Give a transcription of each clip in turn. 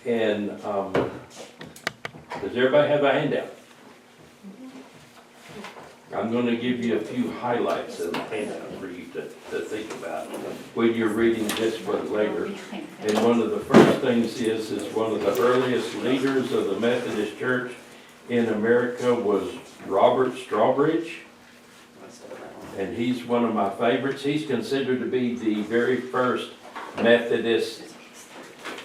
And does everybody have a handout? I'm going to give you a few highlights in the handout for you to think about when you're reading this one later. And one of the first things is one of the earliest leaders of the Methodist Church in America was Robert Strawbridge. And he's one of my favorites. He's considered to be the very first Methodist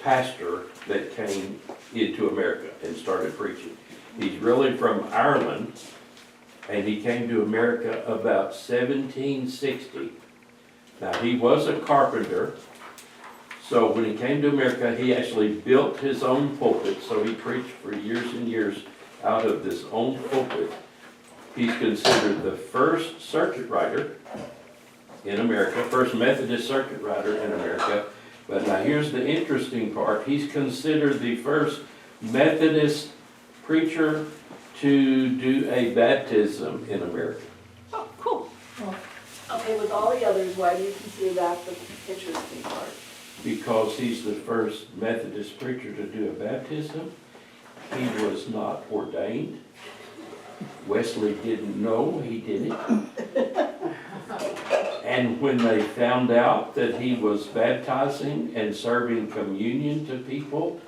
pastor that came into America and started preaching. He's really from Ireland, and he came to America about 1760. Now, he was a carpenter, so when he came to America, he actually built his own pulpit, so he preached for years and years out of this own pulpit. He's considered the first circuit rider in America, first Methodist circuit rider in America. But now here's the interesting part. He's considered the first Methodist preacher to do a baptism in America. Oh, cool. Okay, with all the others, why do you consider that the interesting part? Because he's the first Methodist preacher to do a baptism. He was not ordained. Wesley didn't know he did it. And when they found out that he was baptizing and serving communion to people,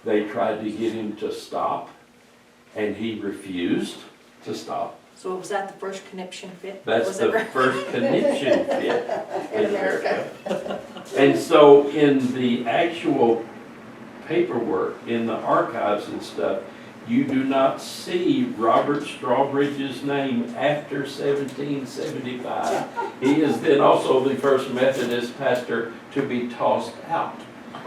they tried to get him to stop, and he refused to stop. So was that the first conniption fit? That's Was the it right? first conniption fit in America. And so in the actual paperwork, in the archives and stuff, you do not see Robert Strawbridge's name after 1775. He is then also the first Methodist pastor to be tossed out.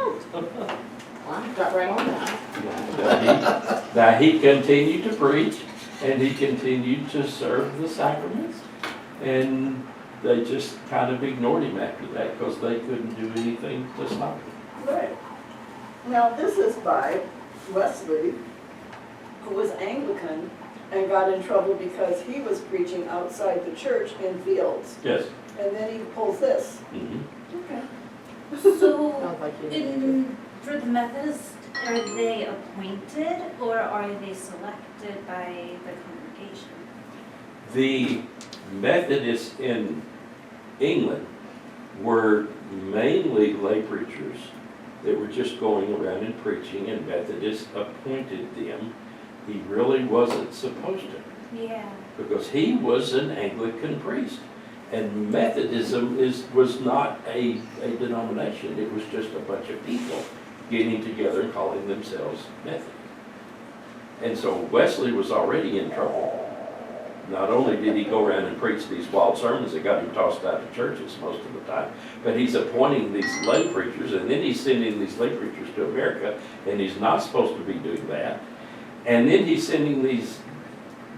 I got right on that. Now he continued to preach, and he continued to serve the sacraments, and they just kind of ignored him after that because they couldn't do anything to stop him. Right. Now, this is by Wesley, who was Anglican and got in trouble because he was preaching outside the church in fields. Yes. And then he pulls this. Mhm. Okay. So, Sounds like you did. for the Methodists, are they appointed or are they selected by the congregation? The Methodists in England were mainly lay preachers that were just going around and preaching, and Methodists appointed them. He really wasn't supposed to, Yeah. because he was an Anglican priest. And Methodism was not a denomination, it was just a bunch of people getting together and calling themselves Methodist. And so Wesley was already in trouble. Not only did he go around and preach these wild sermons that got him tossed out of churches most of the time, but he's appointing these lay preachers, and then he's sending these lay preachers to America, and he's not supposed to be doing that. And then he's sending these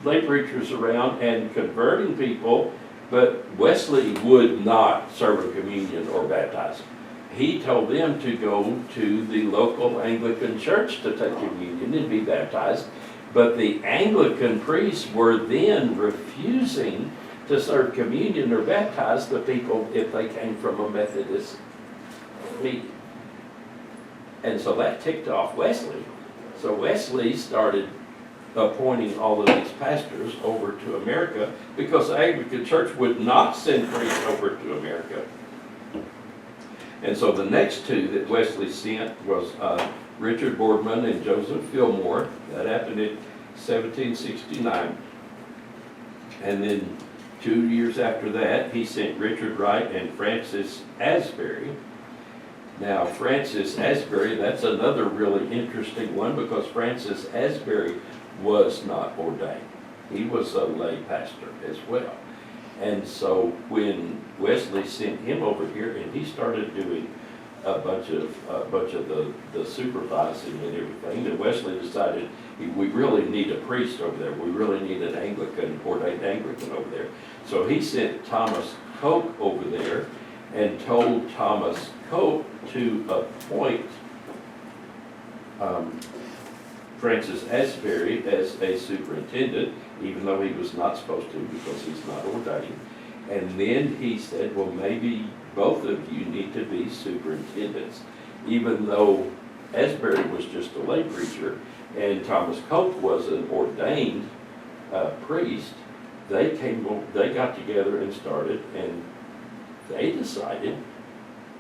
lay preachers around and converting people, but Wesley would not serve a communion or baptize them. He told them to go to the local Anglican church to take communion and be baptized. But the Anglican priests were then refusing to serve communion or baptize the people if they came from a Methodist meeting. And so that ticked off Wesley. So Wesley started appointing all of these pastors over to America because the Anglican church would not send priests over to America. And so the next two that Wesley sent was Richard Boardman and Joseph Fillmore. That happened in 1769. And then 2 years after that, he sent Richard Wright and Francis Asbury. Now, Francis Asbury, that's another really interesting one because Francis Asbury was not ordained. He was a lay pastor as well. And so when Wesley sent him over here and he started doing a bunch of the supervising and everything, and Wesley decided we really need a priest over there. We really need an Anglican, ordained Anglican over there. So he sent Thomas Coke over there and told Thomas Coke to appoint Francis Asbury as a superintendent, even though he was not supposed to because he's not ordained. And then he said, well, maybe both of you need to be superintendents, even though Asbury was just a lay preacher, and Thomas Cope was an ordained priest. They got together and started, and they decided,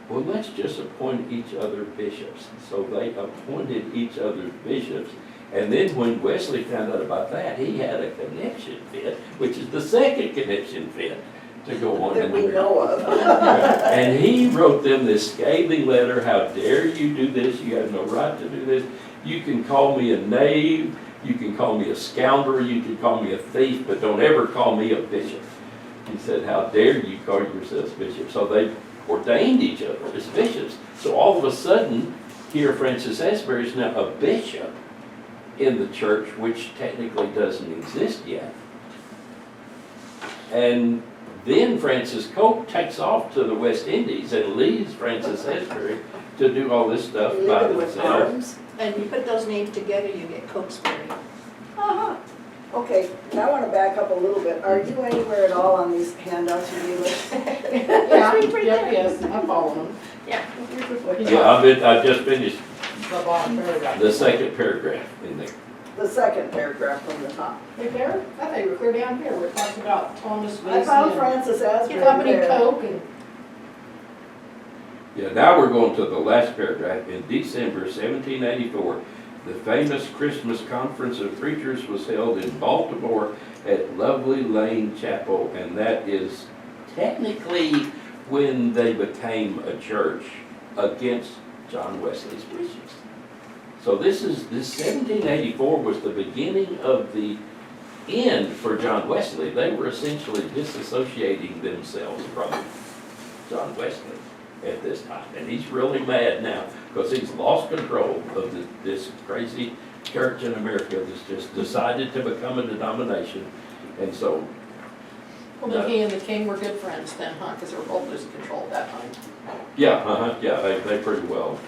well, let's just appoint each other bishops. So they appointed each other bishops. And then when Wesley found out about that, he had a connection fit, which is the second connection fit to go on. That we know of. And he wrote them this scathing letter, how dare you do this, you have no right to do this. You can call me a knave, you can call me a scoundrel, you can call me a thief, but don't ever call me a bishop. He said, how dare you call yourselves bishops? So they ordained each other as bishops. So all of a sudden, here Francis Asbury is now a bishop in the church, which technically doesn't exist yet. And then Francis Cope takes off to the West Indies and leaves Francis Asbury to do all this stuff by Living with themselves. arms. And you put those names together, you get Cokesbury. Uh-huh. Okay, now I want to back up a little bit. Are you anywhere at all on these handouts you gave us? Yeah, yes, I follow them. Yeah. Yeah, I just finished The bottom paragraph. the second paragraph in there. The second paragraph from the top. Right there? I think we're clear down here, where it talks about Thomas I Mason found and Francis Asbury Company there. Coke and, Yeah, now we're going to the last paragraph. In December 1784, the famous Christmas Conference of Preachers was held in Baltimore at Lovely Lane Chapel, and that is technically when they became a church against John Wesley's wishes. So this 1784 was the beginning of the end for John Wesley. They were essentially disassociating themselves from John Wesley at this time. And he's really mad now because he's lost control of this crazy church in America that's just decided to become a denomination. And so, well, then he and the king were good friends then, huh? Because they were both losing control at that time. yeah, they pretty well.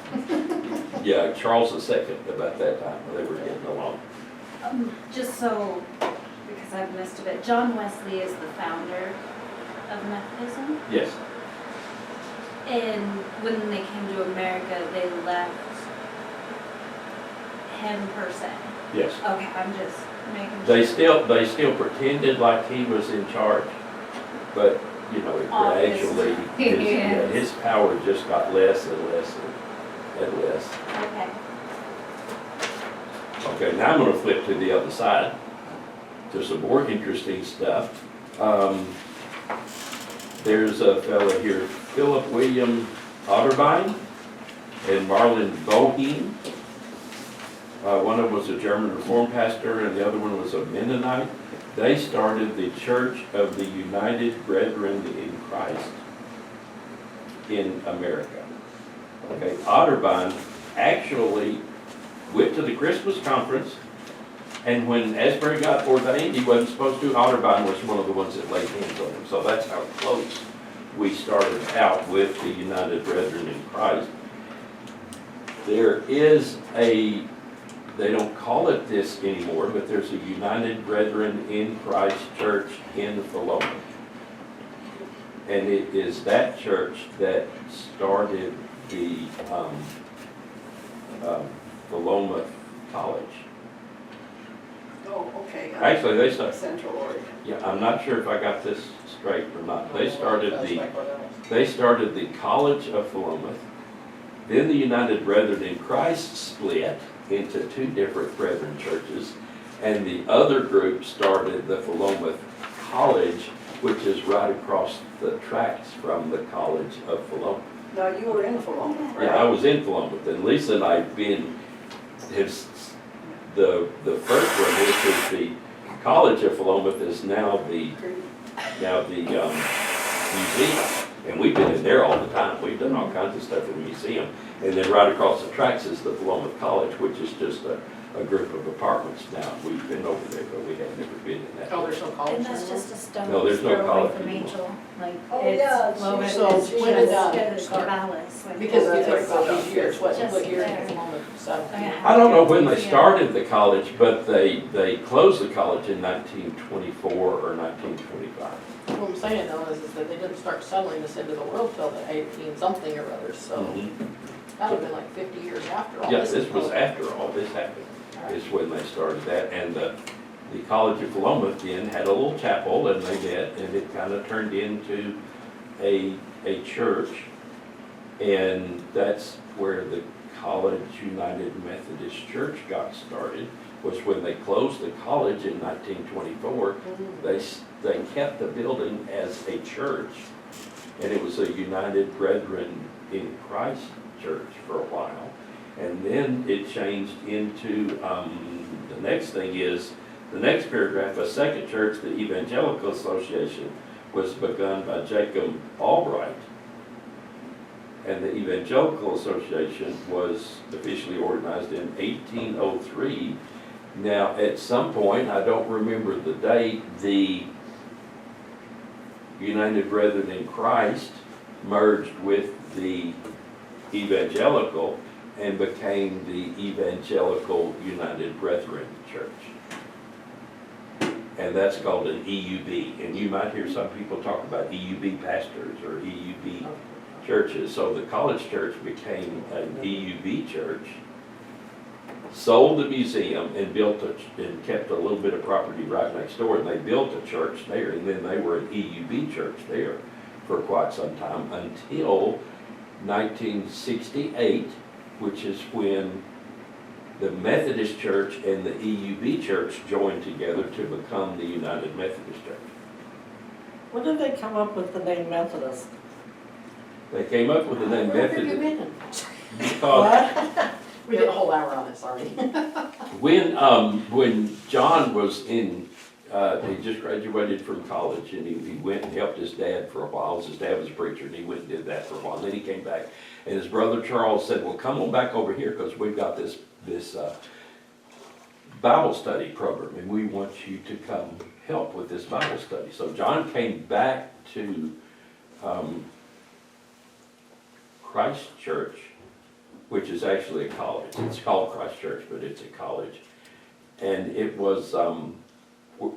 Yeah, Charles II about that time, they were getting along. Just so, because I've missed a bit, John Wesley is the founder of Methodism. Yes, And when they came to America, they left him per se. yes. Okay, I'm just making sure. They still pretended like he was in charge, but, you know, gradually, Yes. his power just got less and less and less. Okay. Okay, now I'm gonna flip to the other side, to some more interesting stuff. There's a fellow here, Philip William Otterbein and Marlin Boheme. One of them was a German Reformed pastor and the other one was a Mennonite. They started the Church of the United Brethren in Christ in America. Okay, Otterbein actually went to the Christmas conference, and when Asbury got ordained, he wasn't supposed to. Otterbein was one of the ones that laid hands on him. So that's how close we started out with the United Brethren in Christ. There is they don't call it this anymore, but there's a United Brethren in Christ Church in Philomath. And it is that church that started the Philomath College. Oh, okay. Actually, they started, Central Oregon. yeah, I'm not sure if I got this straight or not. They started That's the like what else? They started the College of Philomath. Then the United Brethren in Christ split into two different Brethren churches. And the other group started the Philomath College, which is right across the tracks from the College of Philomath. Now, you were in Philomath, right? Yeah, I was in Philomath, and Lisa and I have been, the first one, which is the College of Philomath, is now the museum. And we've been in there all the time. We've done all kinds of stuff in the museum. And then right across the tracks is the Philomath College, which is just a group of apartments now. We've been over there, but we have never been in that. Oh, there's no college And that's anymore? just a stone No, there's no throw college away from anymore. Angel. Like, Oh, it's yeah, low and so it's when did that just start? Dallas. Like, Because Well, you that's talk about these years, what Just years there. at the moment, so. Okay. I don't know when they started the college, but they closed the college in 1924 or 1925. What I'm saying though is that they didn't start settling this into the world till the 18 something or other, so Mhm. that would have been like 50 years after all Yeah, this. this was proposed. after all this happened, All right. is when they started that, and the College of Philomath then had a little chapel, and they met, and it kind of turned into a church, and that's where the College United Methodist Church got started, was when they closed the college in 1924. They kept the building as a church, and it was a United Brethren in Christ church for a while. And then it changed into, the next thing is, the next paragraph, a second church, the Evangelical Association, was begun by Jacob Albright. And the Evangelical Association was officially organized in 1803. Now, at some point, I don't remember the date, the United Brethren in Christ merged with the Evangelical and became the Evangelical United Brethren Church. And that's called an EUB. And you might hear some people talk about EUB pastors or EUB churches. So the college church became an EUB church, sold the museum and and kept a little bit of property right next door, and they built a church there, and then they were an EUB church there for quite some time until 1968, which is when the Methodist Church and the EUB Church joined together to become the United Methodist Church. When did they come up with the name Methodist? They came up with the name Where have you Methodist been? because We did a whole hour on this already. when John was in, he just graduated from college, and he went and helped his dad for a while. His dad was a preacher, and he went and did that for a while. And then he came back, and his brother Charles said, well, come on back over here, because we've got this Bible study program, and we want you to come help with this Bible study. So John came back to Christ Church, which is actually a college. It's called Christ Church, but it's a college. And it was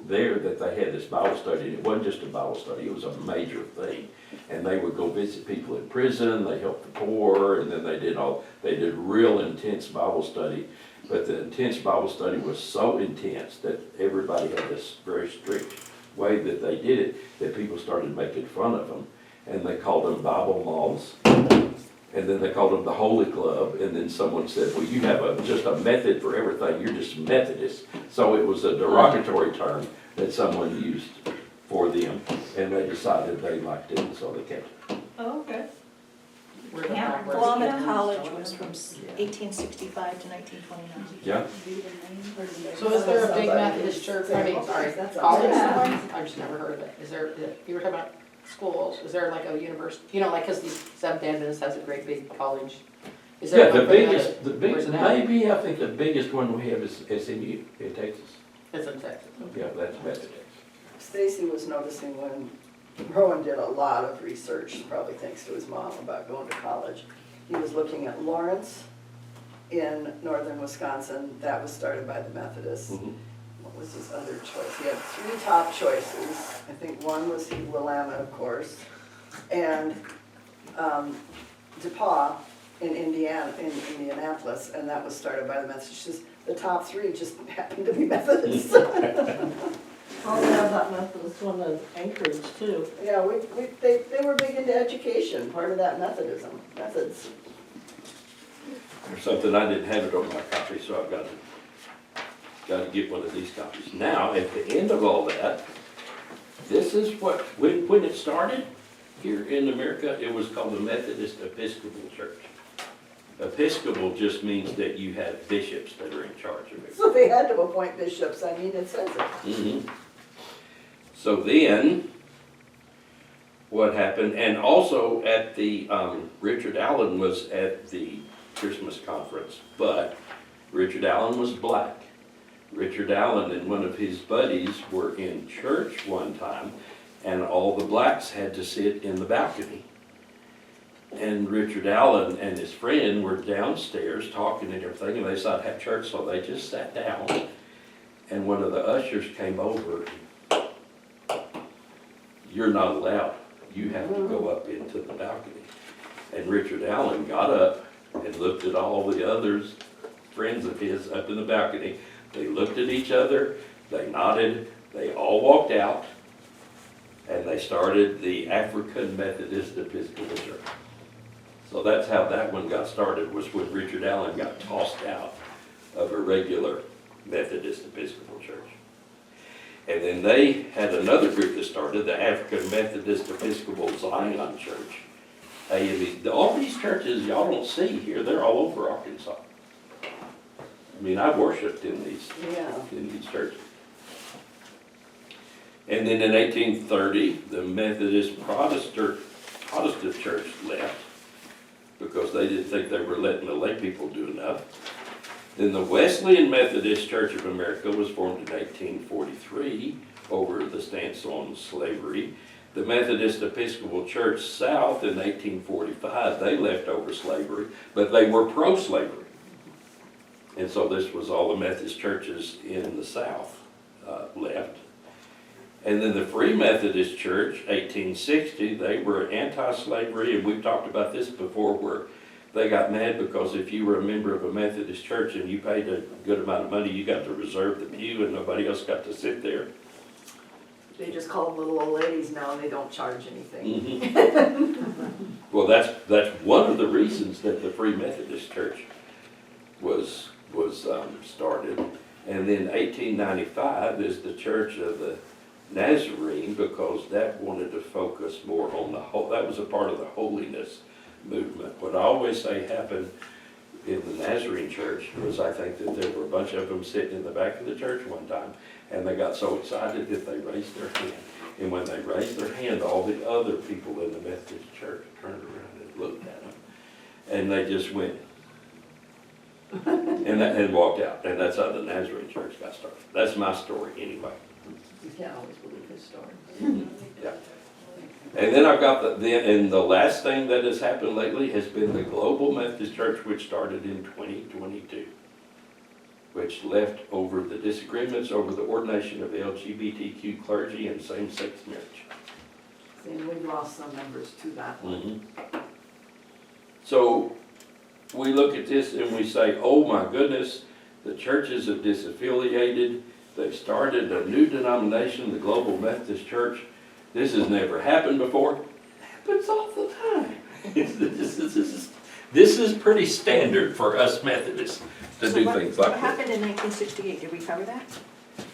there that they had this Bible study. It wasn't just a Bible study, it was a major thing. And they would go visit people in prison, they helped the poor, and then they did real intense Bible study. But the intense Bible study was so intense that everybody had this very strict way that they did it, that people started making fun of them. And they called them Bible moths. And then they called them the Holy Club, and then someone said, well, you have just a method for everything, you're just Methodist. So it was a derogatory term that someone used for them, and they decided they liked it, and so they kept it. Oh, okay. We're the Yeah. backwards. Willamette College was from 1865 to 1929. Yeah? So is there a big Methodist church, sorry, That's college all. somewhere? I've just never heard of it. Is there, you were talking about schools, is there like a university, like, cause the Seventh Adventist has a great big college. Is there Yeah, the one for biggest, where's it at? maybe I think the biggest one we have is SMU in Texas. It's in Texas. Yeah, that's Methodist. Stacy was noticing when Rowan did a lot of research, probably thanks to his mom, about going to college. He was looking at Lawrence in northern Wisconsin. That was started by the Methodists. Mhm. What was his other choice? He had 3 top choices. I think one was Willamette, of course, and DePauw in Indianapolis, and that was started by the Methodists. Just the top 3 just happened to be Methodists. Oh, yeah, that Methodist one in Anchorage too. Yeah, they were big into education, part of that Methodism, methods. There's something, I didn't have it on my copy, so I've got to get one of these copies. Now, at the end of all that, this is what, when it started here in America, it was called the Methodist Episcopal Church. Episcopal just means that you have bishops that are in charge of it. So they had to appoint bishops, I mean, it says it. Mhm. So then, what happened, and also at the, Richard Allen was at the Christmas conference, but Richard Allen was black. Richard Allen and one of his buddies were in church one time, and all the blacks had to sit in the balcony. And Richard Allen and his friend were downstairs talking and everything, and they decided to have church, so they just sat down. And one of the ushers came over. you're not allowed. You have to go up into the balcony. And Richard Allen got up and looked at all the others, friends of his, up in the balcony. They looked at each other, they nodded, they all walked out, and they started the African Methodist Episcopal Church. So that's how that one got started, was when Richard Allen got tossed out of a regular Methodist Episcopal Church. And then they had another group that started, the African Methodist Episcopal Zion Church. AME. All these churches y'all don't see here, they're all over Arkansas. I mean, I worshiped in these churches. And then in 1830, the Methodist Protestant church left because they didn't think they were letting the lay people do enough. Then the Wesleyan Methodist Church of America was formed in 1843 over the stance on slavery. The Methodist Episcopal Church South in 1845, they left over slavery, but they were pro-slavery. And so this was all the Methodist churches in the South left. And then the Free Methodist Church, 1860, they were anti-slavery, and we've talked about this before, where they got mad because if you were a member of a Methodist church and you paid a good amount of money, you got to reserve the pew and nobody else got to sit there. They just call them little old ladies now and they don't charge anything. Well, that's one of the reasons that the Free Methodist Church was started. And then 1895 is the Church of the Nazarene, because that wanted to focus more on the whole, that was a part of the holiness movement. What I always say happened in the Nazarene church was, I think that there were a bunch of them sitting in the back of the church one time, and they got so excited that they raised their hand. And when they raised their hand, all the other people in the Methodist church turned around and looked at them, and they just went, and walked out. And that's how the Nazarene church got started. That's my story anyway. Yeah, I always believe his story. Yeah. And then I've got and the last thing that has happened lately has been the Global Methodist Church, which started in 2022, which left over the disagreements over the ordination of LGBTQ clergy and same-sex marriage. And we've lost some members to that one. So we look at this and we say, oh my goodness, the churches have disaffiliated. They've started a new denomination, the Global Methodist Church. This has never happened before. It happens all the time. This is pretty standard for us Methodists to do things like What this. happened in 1968? Did we cover that?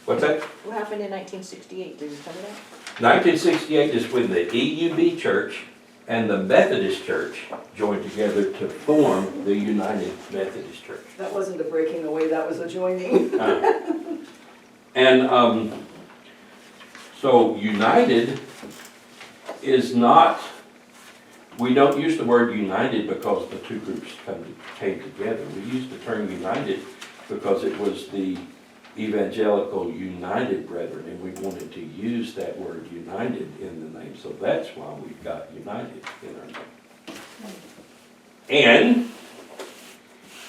What's that? What happened in 1968? Did we cover that? 1968 is when the EUB Church and the Methodist Church joined together to form the United Methodist Church. That wasn't a breaking away, that was a joining. So united is not, we don't use the word united because the two groups came together. We use the term united because it was the Evangelical United Brethren, and we wanted to use that word united in the name. So that's why we've got united in our name. And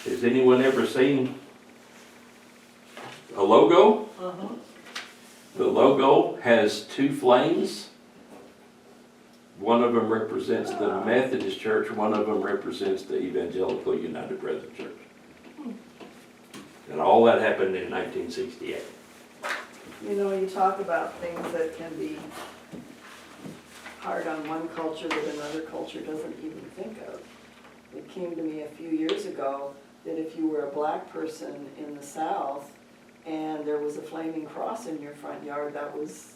has anyone ever seen a logo? The logo has two flames. One of them represents the Methodist Church, one of them represents the Evangelical United Brethren Church. And all that happened in 1968. You know, you talk about things that can be hard on one culture that another culture doesn't even think of. It came to me a few years ago that if you were a black person in the South and there was a flaming cross in your front yard, that was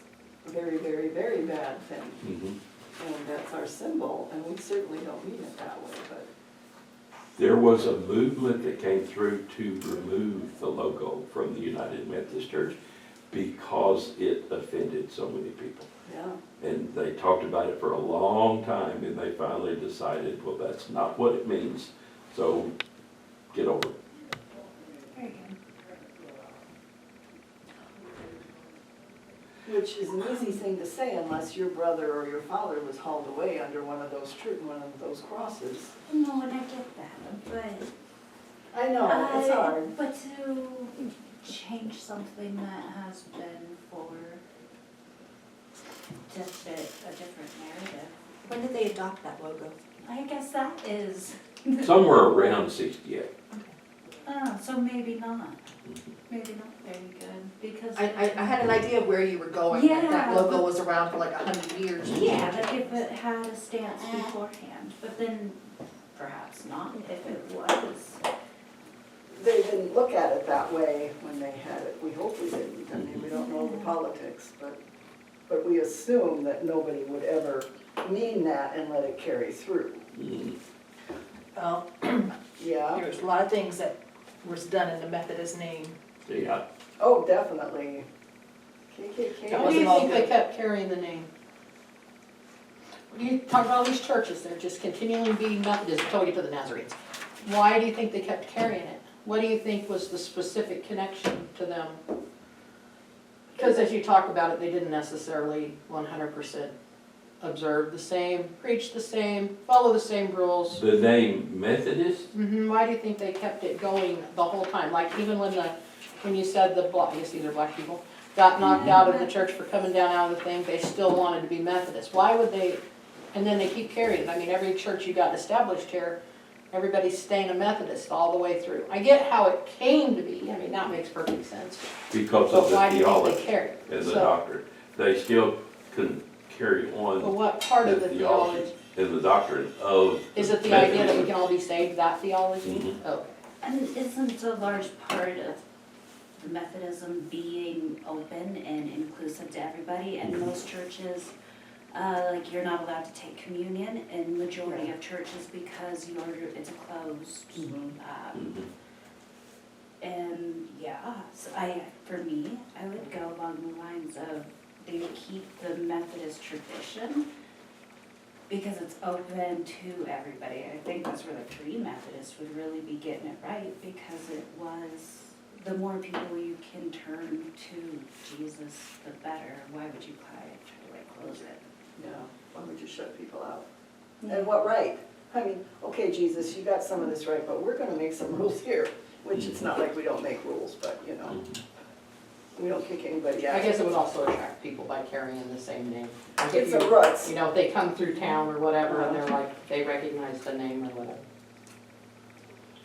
a very, very, very bad thing. And that's our symbol, and we certainly don't mean it that way, but. There was a movement that came through to remove the logo from the United Methodist Church because it offended so many people. Yeah. And they talked about it for a long time, and they finally decided, well, that's not what it means, so get over it. Very good. Which is an easy thing to say unless your brother or your father was hauled away under one of those crosses. No, and I get that, but I know, it's hard. But to change something that has been for to fit a different narrative. When did they adopt that logo? I guess that is, Somewhere around 68. oh, so maybe not very good, because. I had an idea of where you were going, that that Yeah, logo but- was around for like 100 years. Yeah, like if it had a stance beforehand, but then perhaps not if it was. They didn't look at it that way when they had it. We hope we didn't. I mean, we don't know the politics, but we assume that nobody would ever mean that and let it carry through. Mhm. Well, Yeah, there's a lot of things that was done in the Methodist name. Yeah, oh, definitely. KKK. Why do you wasn't all think they good. kept carrying the name? You talk about all these churches, they're just continually being Methodist until we get to the Nazarenes. Why do you think they kept carrying it? What do you think was the specific connection to them? Because as you talk about it, they didn't necessarily 100% observe the same, preach the same, follow the same rules. the name Methodist, Why do you think they kept it going the whole time? Like even when you said the black, I guess these are black people, got knocked out of the church for coming down out of the thing, they still wanted to be Methodist. Why would they, and then they keep carrying it. I mean, every church you got established here, everybody's staying a Methodist all the way through. I get how it came to be, I mean, that makes perfect sense. because But of the why do you think theology they carried? and the So, doctrine. They still can carry but on what part of the theology? and the doctrine of. Is it the idea that we can all be saved, that theology? Mhm. Oh, And isn't a large part of the Methodism being open and inclusive to everybody? And most churches, like you're not allowed to take communion in majority of churches because it's a closed. Mhm. Mhm. And yeah, so for me, I would go along the lines of they keep the Methodist tradition because it's open to everybody. I think that's where the Free Methodists would really be getting it right because it was, the more people you can turn to Jesus, the better. Why would you try to close it? Yeah, why would you shut people out? And what right? I mean, okay, Jesus, you got some of this right, but we're gonna make some rules here, which it's not like we don't make rules, but you know, we don't kick anybody out. I guess it would also attract people by carrying the same name. Like if It's you- a roots. You know, if they come through town or whatever, and they're like, they recognize the name or whatever.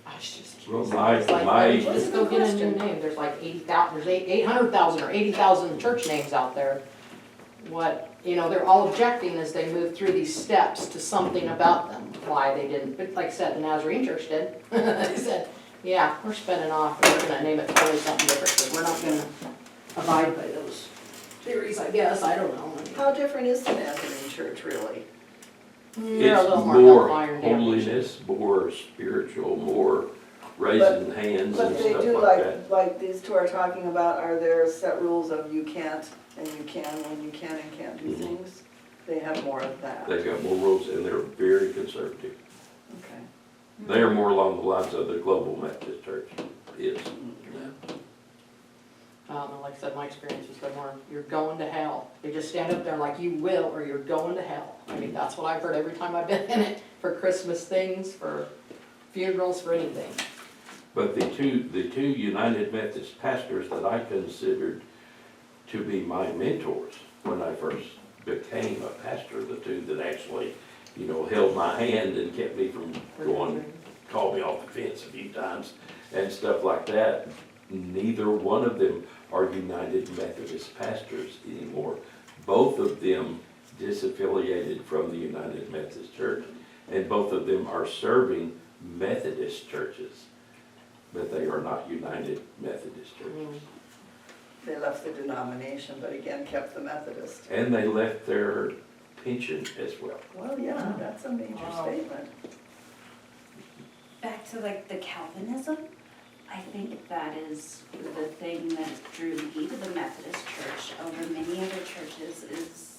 I was just curious. Well, It's like, my- why would you That's just a go good get a new question. name? There's like 80,000, there's 800,000 or 80,000 church names out there. What, you know, they're all objecting as they move through these steps to something about them, why they didn't, but like I said, the Nazarene church did. They said, yeah, we're spinning off, and we're gonna name it totally something different, because we're not gonna abide by those theories, I guess, I don't know. How different is the Nazarene church really? They're a It's little more hellfire and damnation. holiness, more spiritual, more raising hands But and they stuff do like that. like these two are talking about, are there set rules of you can't and you can when you can and can't do Mhm. things? They have more of that. They've got more rules and they're very conservative. Okay. They are more along the lines of the Global Methodist Church is. I don't know, like I said, my experience was they're more, you're going to hell. They just stand up there like you will, or you're going to hell. I mean, that's what I've heard every time I've been in it, for Christmas things, for funerals, for anything. But the two United Methodist pastors that I considered to be my mentors when I first became a pastor, the two that actually, you know, held my hand and kept me from going, called me off the fence a few times and stuff like that. Neither one of them are United Methodist pastors anymore. Both of them disaffiliated from the United Methodist Church, and both of them are serving Methodist churches, but they are not United Methodist churches. They left the denomination, but again, kept the Methodist. And they left their pension as well. Well, yeah, that's a major Wow. statement. Back to like the Calvinism, I think that is the thing that drew me to the Methodist Church over many other churches is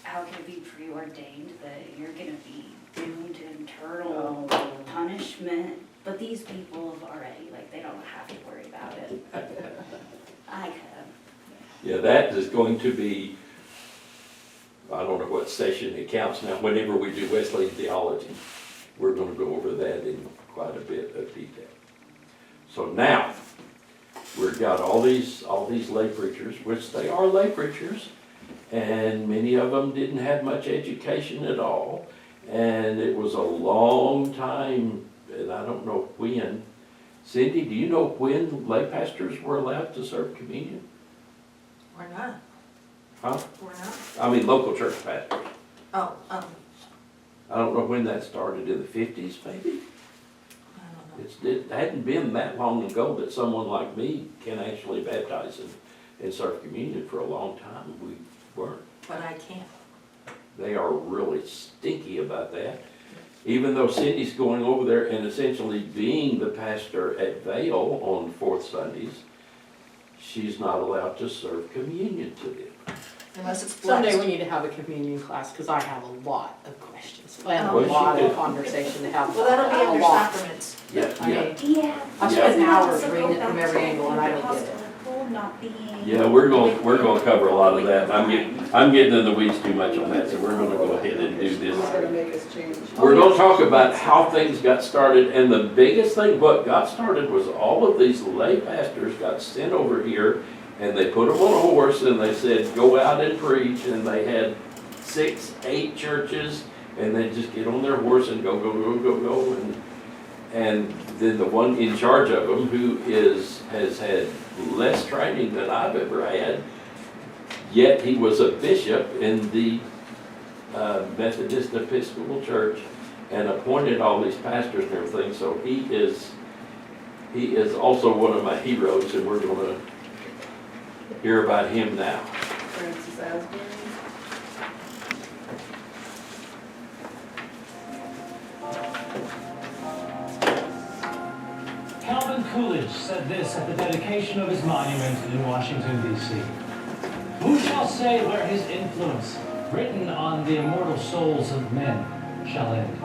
how can it be preordained that you're gonna be doomed to eternal punishment? But these people have already, like, they don't have to worry about it. I could. Yeah, that is going to be, I don't know what session it counts now, whenever we do Wesleyan theology, we're gonna go over that in quite a bit of detail. So now, we've got all these lay preachers, which they are lay preachers, and many of them didn't have much education at all. And it was a long time, and I don't know when. Cindy, do you know when lay pastors were allowed to serve communion? We're not. Huh? We're not. I mean, local church pastors. Oh, I don't know when that started, in the 50s maybe? I don't know. It hadn't been that long ago that someone like me can actually baptize and serve communion. For a long time. We weren't. But I can't. They are really stinky about that. Even though Cindy's going over there and essentially being the pastor at Vale on fourth Sundays, she's not allowed to serve communion to them. Unless it's Someday blessed. we need to have a communion class, because I have a lot of questions, and a Well, she lot of could- conversation to have. Well, that'll be A under lot. sacraments. Yeah, I yeah. mean, Yeah. I've spent hours reading it from every angle, and I don't get it. Not being. Yeah, we're gonna cover a lot of that. I'm getting in the weeds too much on that, so we're gonna go ahead and do He's this. gonna make us change. We're gonna talk about how things got started, and the biggest thing, what got started was all of these lay pastors got sent over here, and they put them on a horse, and they said, go out and preach, and they had 6, 8 churches, and they just get on their horse and go, and then the one in charge of them, who has had less training than I've ever had, yet he was a bishop in the Methodist Episcopal Church and appointed all these pastors and everything, so he is also one of my heroes, and we're gonna hear about him now. Francis Asbury. Calvin Coolidge said this at the dedication of his monument in Washington, D.C. Who shall say where his influence, written on the immortal souls of men, shall end?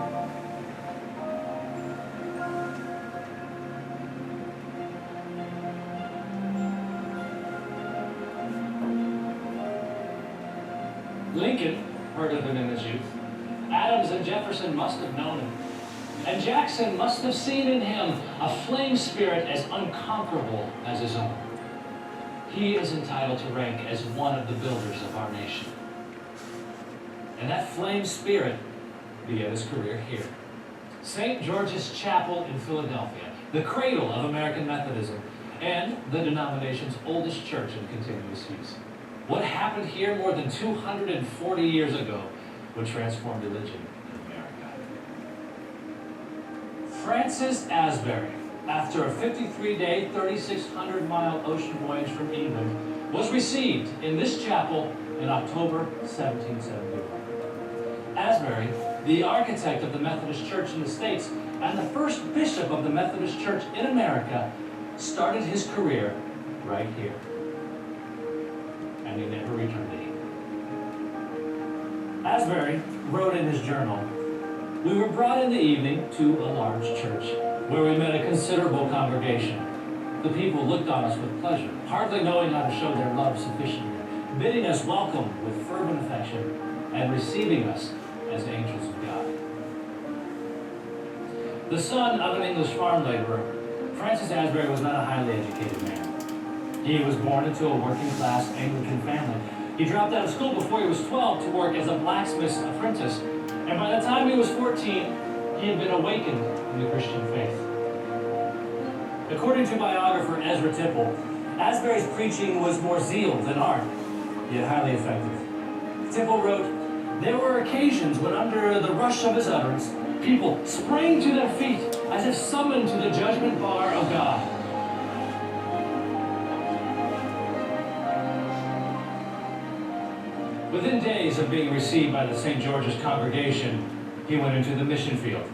Lincoln heard of him in his youth. Adams and Jefferson must have known him. And Jackson must have seen in him a flame spirit as unconquerable as his own. He is entitled to rank as one of the builders of our nation. And that flame spirit began his career here. St. George's Chapel in Philadelphia, the cradle of American Methodism, and the denomination's oldest church in continuous use. What happened here more than 240 years ago would transform religion in America. Francis Asbury, after a 53-day, 3,600-mile ocean voyage from England, was received in this chapel in October 1771. Asbury, the architect of the Methodist Church in the States and the first bishop of the Methodist Church in America, started his career right here. And he never returned to England. Asbury wrote in his journal, "We were brought in the evening to a large church, where we met a considerable congregation. The people looked on us with pleasure, hardly knowing how to show their love sufficiently, bidding us welcome with fervent affection, and receiving us as angels of God." The son of an English farm laborer, Francis Asbury was not a highly educated man. He was born into a working-class Anglican family. He dropped out of school before he was 12 to work as a blacksmith's apprentice, and by the time he was 14, he had been awakened in the Christian faith. According to biographer Ezra Tipple, Asbury's preaching was more zeal than art, yet highly effective. Tipple wrote, "There were occasions when under the rush of his utterance, people sprang to their feet as if summoned to the judgment bar of God. Within days of being received by the St. George's congregation, he went into the mission field.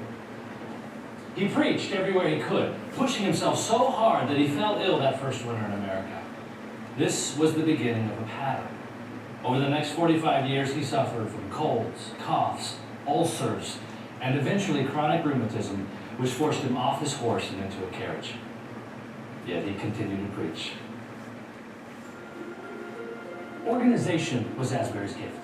He preached everywhere he could, pushing himself so hard that he fell ill that first winter in America. This was the beginning of a pattern. Over the next 45 years, he suffered from colds, coughs, ulcers, and eventually chronic rheumatism, which forced him off his horse and into a carriage. Yet he continued to preach. Organization was Asbury's gift.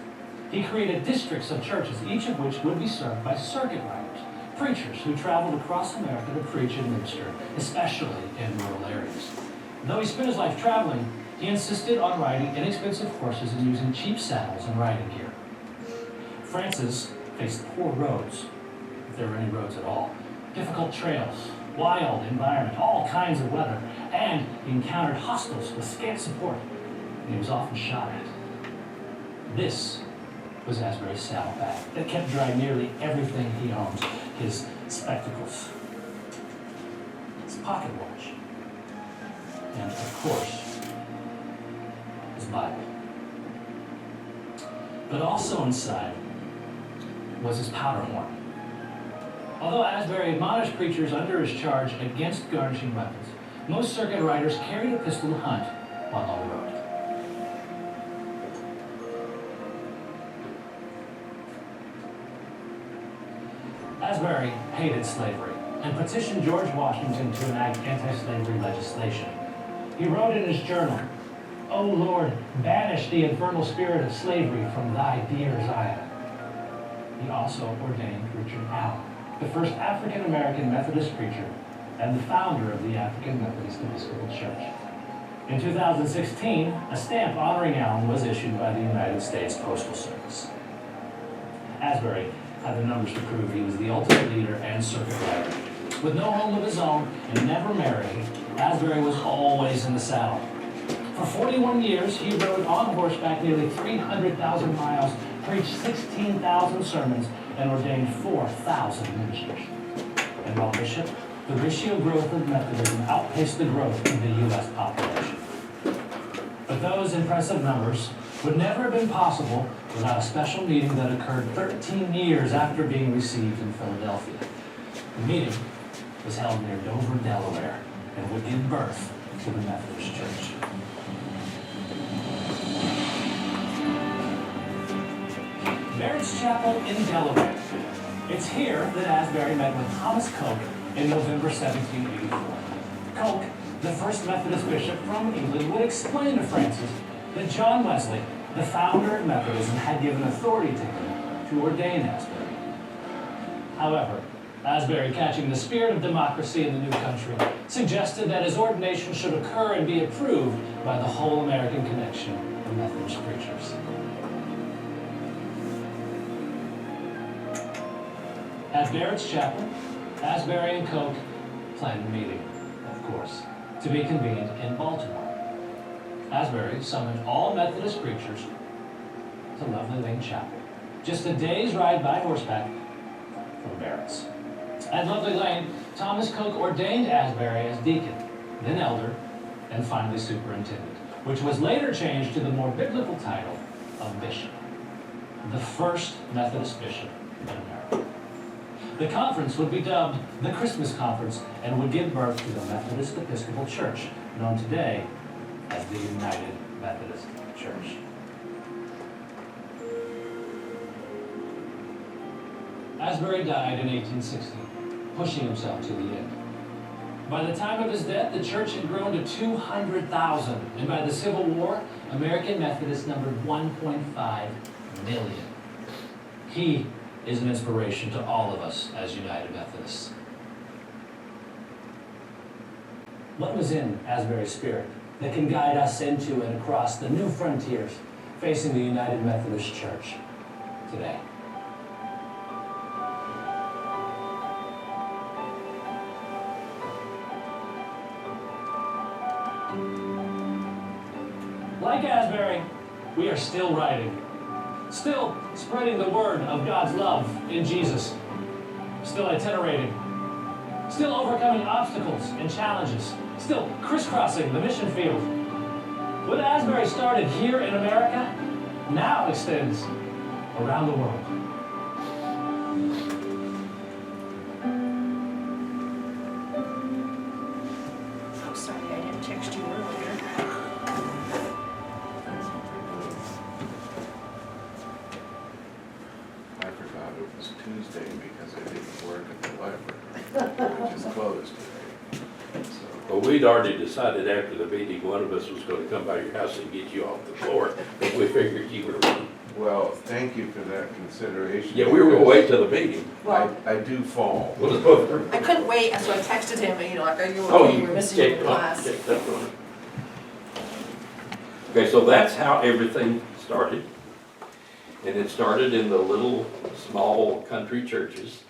He created districts of churches, each of which would be served by circuit riders, preachers who traveled across America to preach and minister, especially in rural areas. Though he spent his life traveling, He insisted on riding inexpensive horses and using cheap saddles and riding gear. Francis faced poor roads, if there were any roads at all, difficult trails, wild environment, all kinds of weather, and he encountered hostiles with scant support, and he was often shot at. This was Asbury's saddlebag that kept dry nearly everything he owned: his spectacles, his pocket watch, and of course, his Bible. But also inside was his powder horn. Although Asbury admonished preachers under his charge against garnishing weapons, most circuit riders carried a pistol to hunt while on the road. Asbury hated slavery and petitioned George Washington to enact anti-slavery legislation. He wrote in his journal, "O Lord, banish the infernal spirit of slavery from thy dear Zion." He also ordained Richard Allen, the first African-American Methodist preacher and the founder of the African Methodist Episcopal Church. In 2016, a stamp honoring Allen was issued by the United States Postal Service. Asbury had the numbers to prove he was the ultimate leader and circuit rider. With no home of his own and never marrying, Asbury was always in the saddle. For 41 years, he rode on horseback nearly 300,000 miles, preached 16,000 sermons, and ordained 4,000 ministers. And while bishop, the ratio growth of Methodism outpaced the growth of the U.S. population. But those impressive numbers would never have been possible without a special meeting that occurred 13 years after being received in Philadelphia. The meeting was held near Dover, Delaware, and would give birth to the Methodist Church. Barrett's Chapel in Delaware. It's here that Asbury met with Thomas Coke in November 1784. Coke, the first Methodist bishop from England, would explain to Francis that John Wesley, the founder of Methodism, had given authority to him to ordain Asbury. However, Asbury, catching the spirit of democracy in the new country, suggested that his ordination should occur and be approved by the whole American connection of Methodist preachers. At Barrett's Chapel, Asbury and Coke planned a meeting, of course, to be convened in Baltimore. Asbury summoned all Methodist preachers to Lovely Lane Chapel, just a day's ride by horseback from Barrett's. At Lovely Lane, Thomas Coke ordained Asbury as deacon, then elder, and finally superintendent, which was later changed to the more biblical title of bishop, the first Methodist bishop in America. The conference would be dubbed the Christmas Conference and would give birth to the Methodist Episcopal Church, known today as the United Methodist Church. Asbury died in 1860, pushing himself to the end. By the time of his death, the church had grown to 200,000, and by the Civil War, American Methodists numbered 1.5 million. He is an inspiration to all of us as United Methodists. What was in Asbury's spirit that can guide us into and across the new frontiers facing the United Methodist Church today? Like Asbury, we are still writing, still spreading the word of God's love in Jesus, still itinerating, still overcoming obstacles and challenges, still crisscrossing the mission field. What Asbury started here in America now extends around the world. I'm sorry, I didn't text you earlier. I forgot it was Tuesday because I didn't work at the library, which is closed today. So, Well, we'd already decided after the meeting, one of us was gonna come by your house and get you off the floor, but we figured you were, well, thank you for that consideration. yeah, we were gonna wait till the meeting. I do fall. I couldn't wait, so I texted him, and like, are you Oh, okay, you were missing your checked class. checked up on it. Okay, so that's how everything started. And it started in the little, small country churches,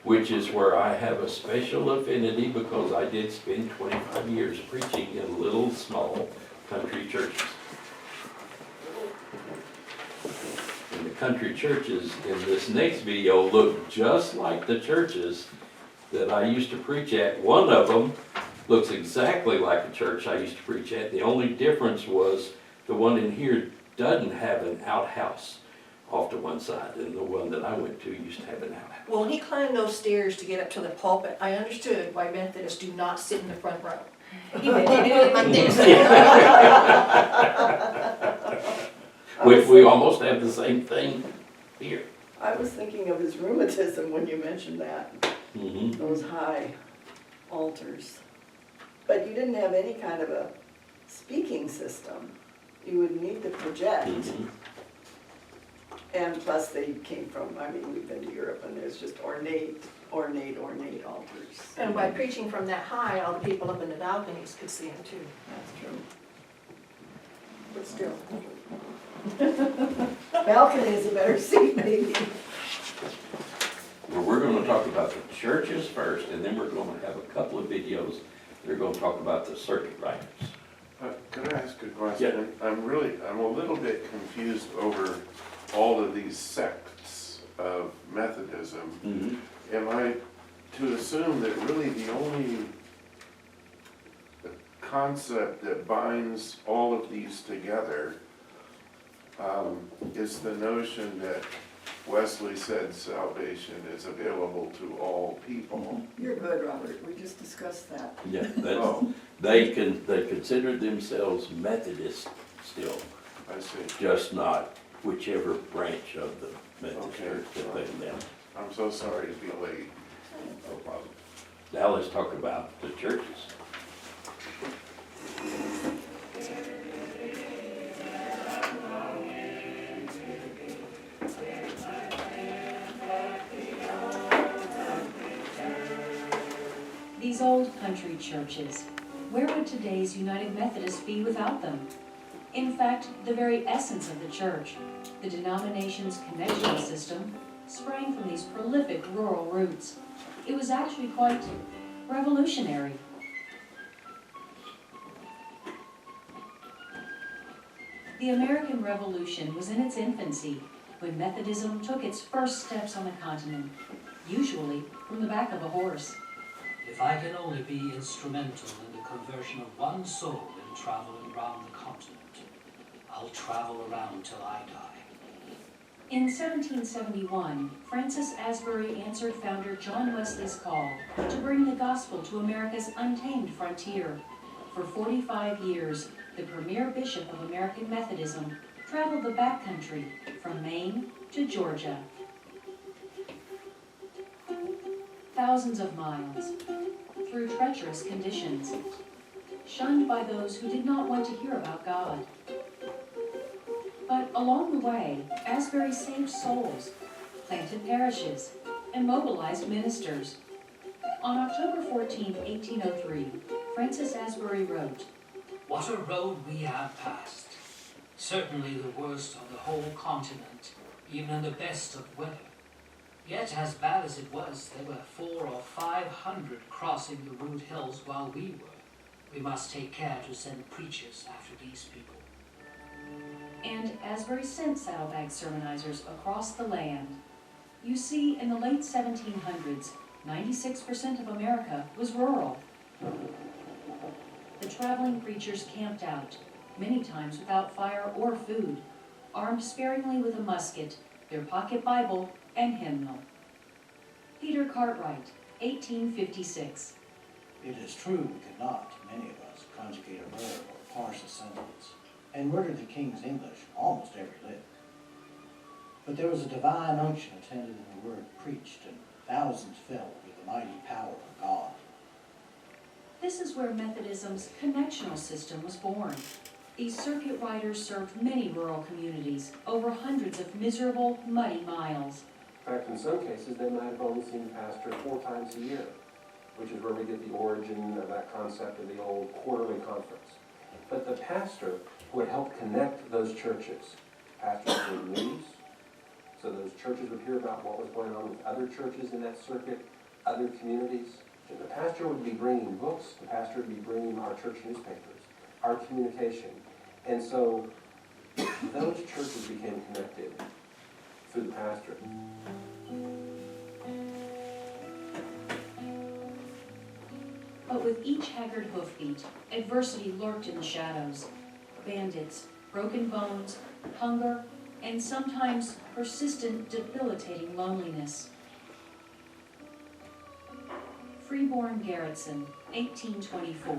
which is where I have a special affinity because I did spend 25 years preaching in little, small country churches. And the country churches in this next video look just like the churches that I used to preach at. One of them looks exactly like a church I used to preach at. The only difference was the one in here doesn't have an outhouse off to one side, and the one that I went to used to have an outhouse. Well, when he climbed those stairs to get up to the pulpit, I understood why Methodists do not sit in the front row. He did it like this. We almost have the same thing here. I was thinking of his rheumatism when you mentioned that, Mhm. those high altars. But you didn't have any kind of a speaking system. You would need to project. Mhm. And plus they came from, I mean, we've been to Europe and there's just ornate altars. And by preaching from that high, all the people up in the balconies could see him too. That's true. But still. Balcony is a better seat maybe. Well, we're gonna talk about the churches first, and then we're gonna have a couple of videos that are gonna talk about the circuit riders. Could I ask a question? I'm a little bit confused over all of these sects of Methodism. Am I to assume that really the only concept that binds all of these together is the notion that Wesley said salvation is available to all people? You're good, Robert, we just discussed that. Yeah, that's, Oh, they consider themselves Methodist still, I see. just not whichever branch of the Methodist Okay. church that they them. I'm so sorry to be late. No problem. Now let's talk about the churches. These old country churches, where would today's United Methodists be without them? In fact, the very essence of the church, the denomination's connectional system, sprang from these prolific rural roots. It was actually quite revolutionary. The American Revolution was in its infancy when Methodism took its first steps on the continent, usually from the back of a horse. If I can only be instrumental in the conversion of one soul in traveling around the continent, I'll travel around till I die. In 1771, Francis Asbury answered founder John Wesley's call to bring the gospel to America's untamed frontier. For 45 years, the premier bishop of American Methodism traveled the backcountry from Maine to Georgia. Thousands of miles, through treacherous conditions, shunned by those who did not want to hear about God. But along the way, Asbury saved souls, planted parishes, and mobilized ministers. On October 14, 1803, Francis Asbury wrote, What a road we have passed. Certainly the worst on the whole continent, even in the best of weather. Yet as bad as it was, there were 400 or 500 crossing the rude hills while we were. We must take care to send preachers after these people. and Asbury sent saddlebag sermonizers across the land. You see, in the late 1700s, 96% of America was rural. The traveling preachers camped out, many times without fire or food, armed sparingly with a musket, their pocket Bible, and hymnal. Peter Cartwright, 1856. It is true we could not, many of us, conjugate a verb or parse a sentence, and murdered the King's English almost every lip. But there was a divine unction attended in the word preached, and thousands filled with the mighty power of God. This is where Methodism's connectional system was born. These circuit riders served many rural communities over hundreds of miserable, muddy miles. In fact, in some cases, they might have only seen the pastor 4 times a year, which is where we get the origin of that concept of the old quarterly conference. But the pastor would help connect those churches. Pastors would news, so those churches would hear about what was going on with other churches in that circuit, other communities. And the pastor would be bringing books, the pastor would be bringing our church newspapers, our communication. And so those churches became connected through the pastor. But with each haggard hoofbeat, adversity lurked in the shadows. Bandits, broken bones, hunger, and sometimes persistent, debilitating loneliness. Freeborn Garretson, 1824.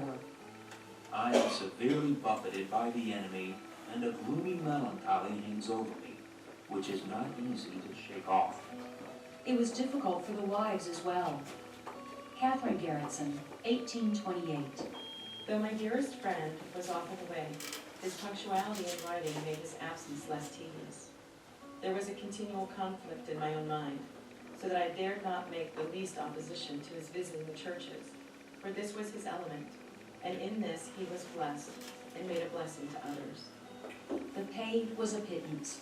I am severely buffeted by the enemy, and a gloomy melancholy hangs over me, which is not easy to shake off. It was difficult for the wives as well. Catherine Garretson, 1828. Though my dearest friend was often away, his punctuality in writing made his absence less tedious. There was a continual conflict in my own mind, so that I dared not make the least opposition to his visiting the churches, for this was his element, and in this he was blessed, and made a blessing to others. The pay was a pittance.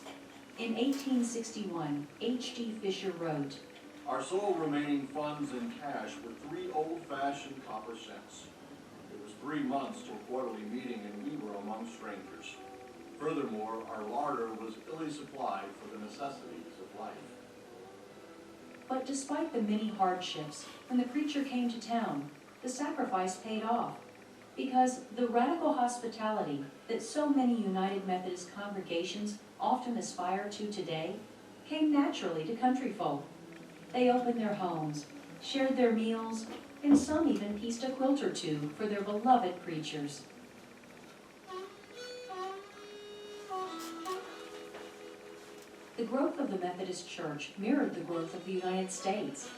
In 1861, H.D. Fisher wrote, Our sole remaining funds in cash were 3 old-fashioned copper cents. It was 3 months till quarterly meeting, and we were among strangers. Furthermore, our larder was illy supplied for the necessities of life. but despite the many hardships, when the preacher came to town, the sacrifice paid off, because the radical hospitality that so many United Methodist congregations often aspire to today came naturally to country folk. They opened their homes, shared their meals, and some even pieced a quilt or two for their beloved preachers. The growth of the Methodist Church mirrored the growth of the United States.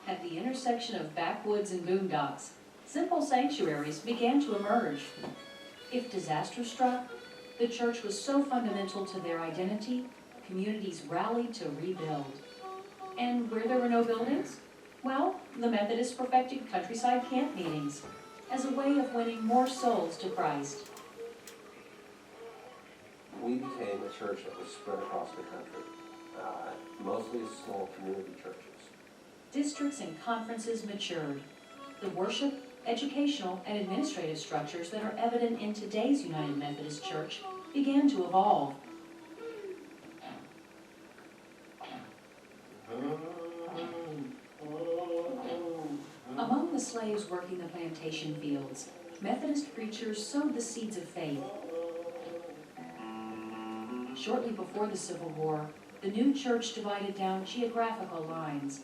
At the intersection of backwoods and boondocks, simple sanctuaries began to emerge. If disaster struck, the church was so fundamental to their identity, communities rallied to rebuild. And where there were no buildings? Well, the Methodists perfected countryside camp meetings as a way of winning more souls to Christ. We became a church that was spread across the country, mostly small community churches. Districts and conferences matured. The worship, educational, and administrative structures that are evident in today's United Methodist Church began to evolve. Among the slaves working the plantation fields, Methodist preachers sowed the seeds of faith. Shortly before the Civil War, the new church divided down geographical lines.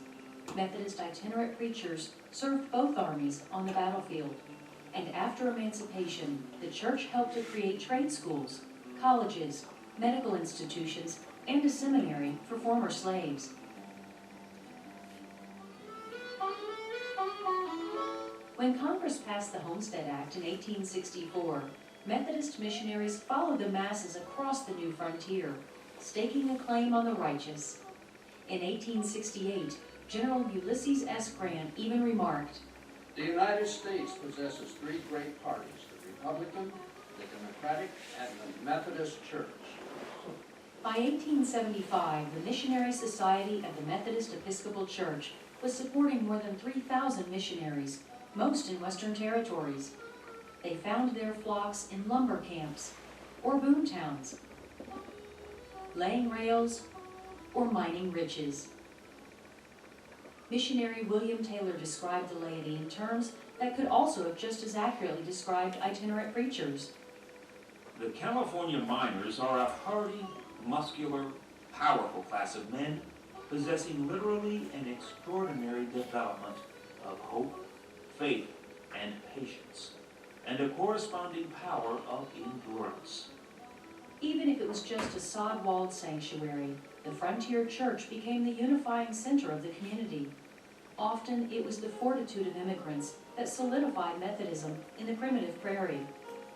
Methodist itinerant preachers served both armies on the battlefield. And after emancipation, the church helped to create trade schools, colleges, medical institutions, and a seminary for former slaves. When Congress passed the Homestead Act in 1864, Methodist missionaries followed the masses across the new frontier, staking a claim on the righteous. In 1868, General Ulysses S. Grant even remarked, The United States possesses 3 great parties, the Republican, the Democratic, and the Methodist Church. By 1875, the Missionary Society of the Methodist Episcopal Church was supporting more than 3,000 missionaries, most in Western territories. They found their flocks in lumber camps or boom towns, laying rails or mining riches. Missionary William Taylor described the laity in terms that could also have just as accurately described itinerant preachers. The California miners are a hardy, muscular, powerful class of men possessing literally an extraordinary development of hope, faith, and patience, and a corresponding power of endurance. Even if it was just a sod-walled sanctuary, the frontier church became the unifying center of the community. Often it was the fortitude of immigrants that solidified Methodism in the primitive prairie.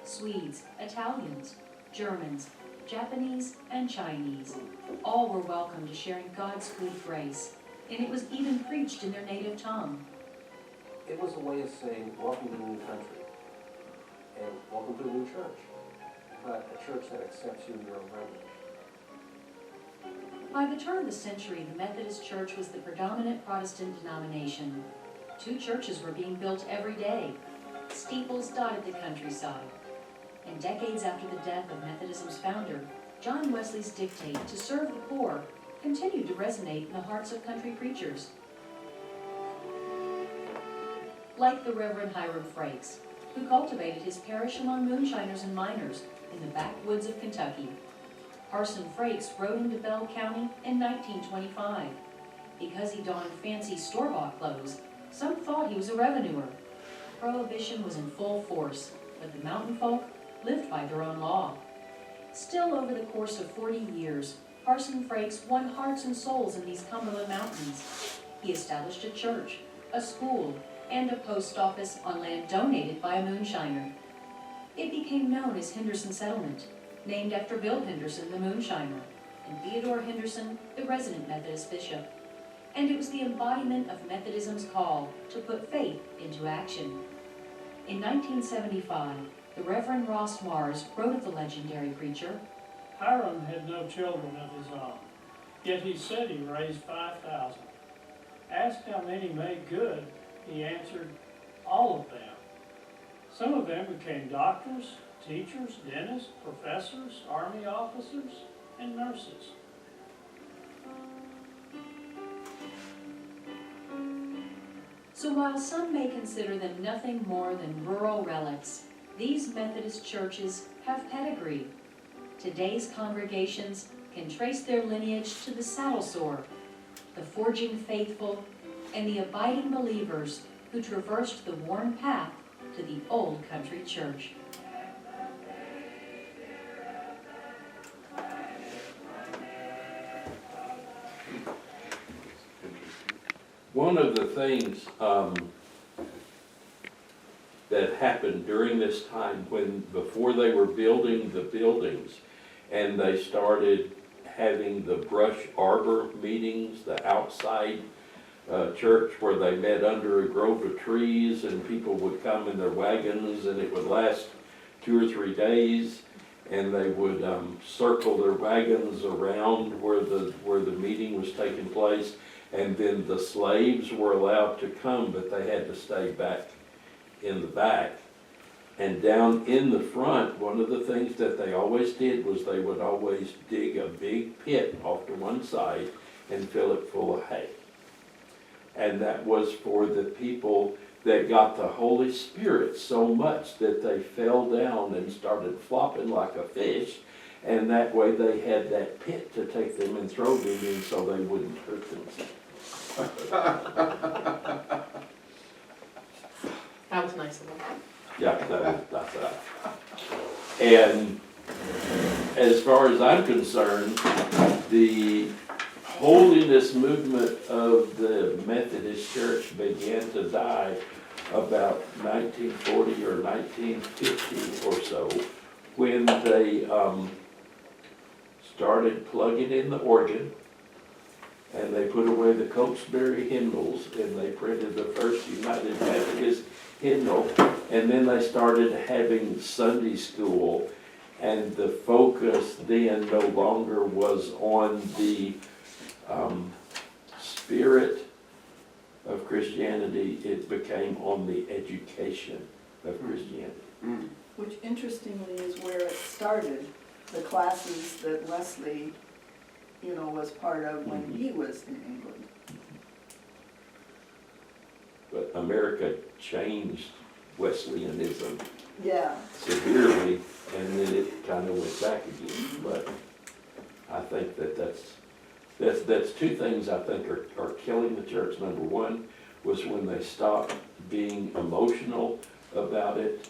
Swedes, Italians, Germans, Japanese, and Chinese, all were welcome to sharing God's good grace, and it was even preached in their native tongue. It was a way of saying, welcome to the new country. and welcome to the new church, but a church that accepts you in your own language. By the turn of the century, the Methodist Church was the predominant Protestant denomination. 2 churches were being built every day. Steeples dotted the countryside. And decades after the death of Methodism's founder, John Wesley's dictate to serve the poor continued to resonate in the hearts of country preachers. Like the Reverend Hiram Frakes, who cultivated his parish among moonshiners and miners in the backwoods of Kentucky. Parson Frakes rode into Bell County in 1925. Because he donned fancy store-bought clothes, some thought he was a revenuer. Prohibition was in full force, but the mountain folk lived by their own law. Still, over the course of 40 years, Parson Frakes won hearts and souls in these Cumberland mountains. He established a church, a school, and a post office on land donated by a moonshiner. It became known as Henderson Settlement, named after Bill Henderson, the moonshiner, and Theodore Henderson, the resident Methodist bishop. And it was the embodiment of Methodism's call to put faith into action. In 1975, the Reverend Ross Mars wrote of the legendary preacher, Hiram had no children of his own, yet he said he raised 5,000. Asked how many made good, he answered, all of them. Some of them became doctors, teachers, dentists, professors, army officers, and nurses. So while some may consider them nothing more than rural relics, these Methodist churches have pedigree. Today's congregations can trace their lineage to the saddle sore, the forging faithful, and the abiding believers who traversed the worn path to the old country church. One of the things that happened during this time before they were building the buildings and they started having the brush arbor meetings, the outside church where they met under a grove of trees and people would come in their wagons and it would last 2 or 3 days and they would circle their wagons around where the meeting was taking place. And then the slaves were allowed to come, but they had to stay back in the back. And down in the front, one of the things that they always did was they would always dig a big pit off to one side and fill it full of hay. And that was for the people that got the Holy Spirit so much that they fell down and started flopping like a fish. And that way they had that pit to take them and throw them in so they wouldn't hurt themselves. That was nice of them. Yeah, that's that. And as far as I'm concerned, the holiness movement of the Methodist Church began to die about 1940 or 1950 or so, when they started plugging in the organ, and they put away the Cokesbury hymnals, and they printed the first United Methodist hymnal, and then they started having Sunday school, and the focus then no longer was on the spirit of Christianity, it became on the education of Christianity. Mm. Which interestingly is where it started, the classes that Wesley, was part of when he was in England. But America changed Wesleyanism Yeah. severely, and then it kind of went back again. But I think that's 2 things I think are killing the church. Number one was when they stopped being emotional about it,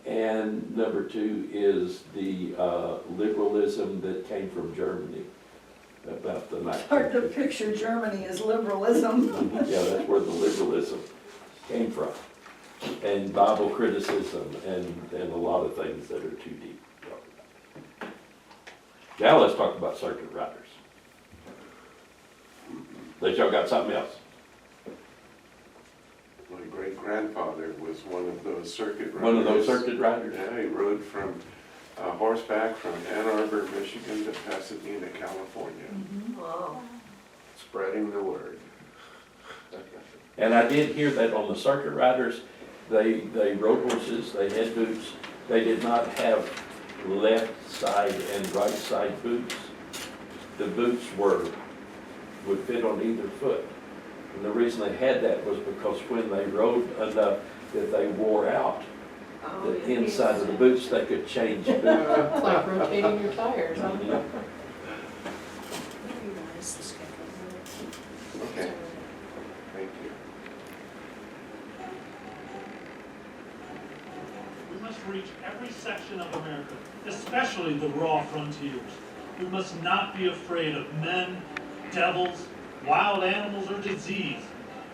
and number 2 is the liberalism that came from Germany about the It's hard to picture Germany as liberalism. Yeah, that's where the liberalism came from. And Bible criticism and a lot of things that are too deep. Now let's talk about circuit riders. But y'all got something else? Well, you great-grandfather was one of those circuit riders. One of those circuit riders? Yeah, he rode from horseback from Ann Arbor, Michigan to Pasadena, California, Wow. spreading the word. And I did hear that on the circuit riders, they rode horses, they had boots. They did not have left side and right side boots. The boots would fit on either foot. And the reason they had that was because when they rode enough that they wore out the inside of the boots, they could change boots. It's like rotating your tires, huh? Yeah. Okay, thank you. We must reach every section of America, especially the raw frontiers. We must not be afraid of men, devils, wild animals, or disease.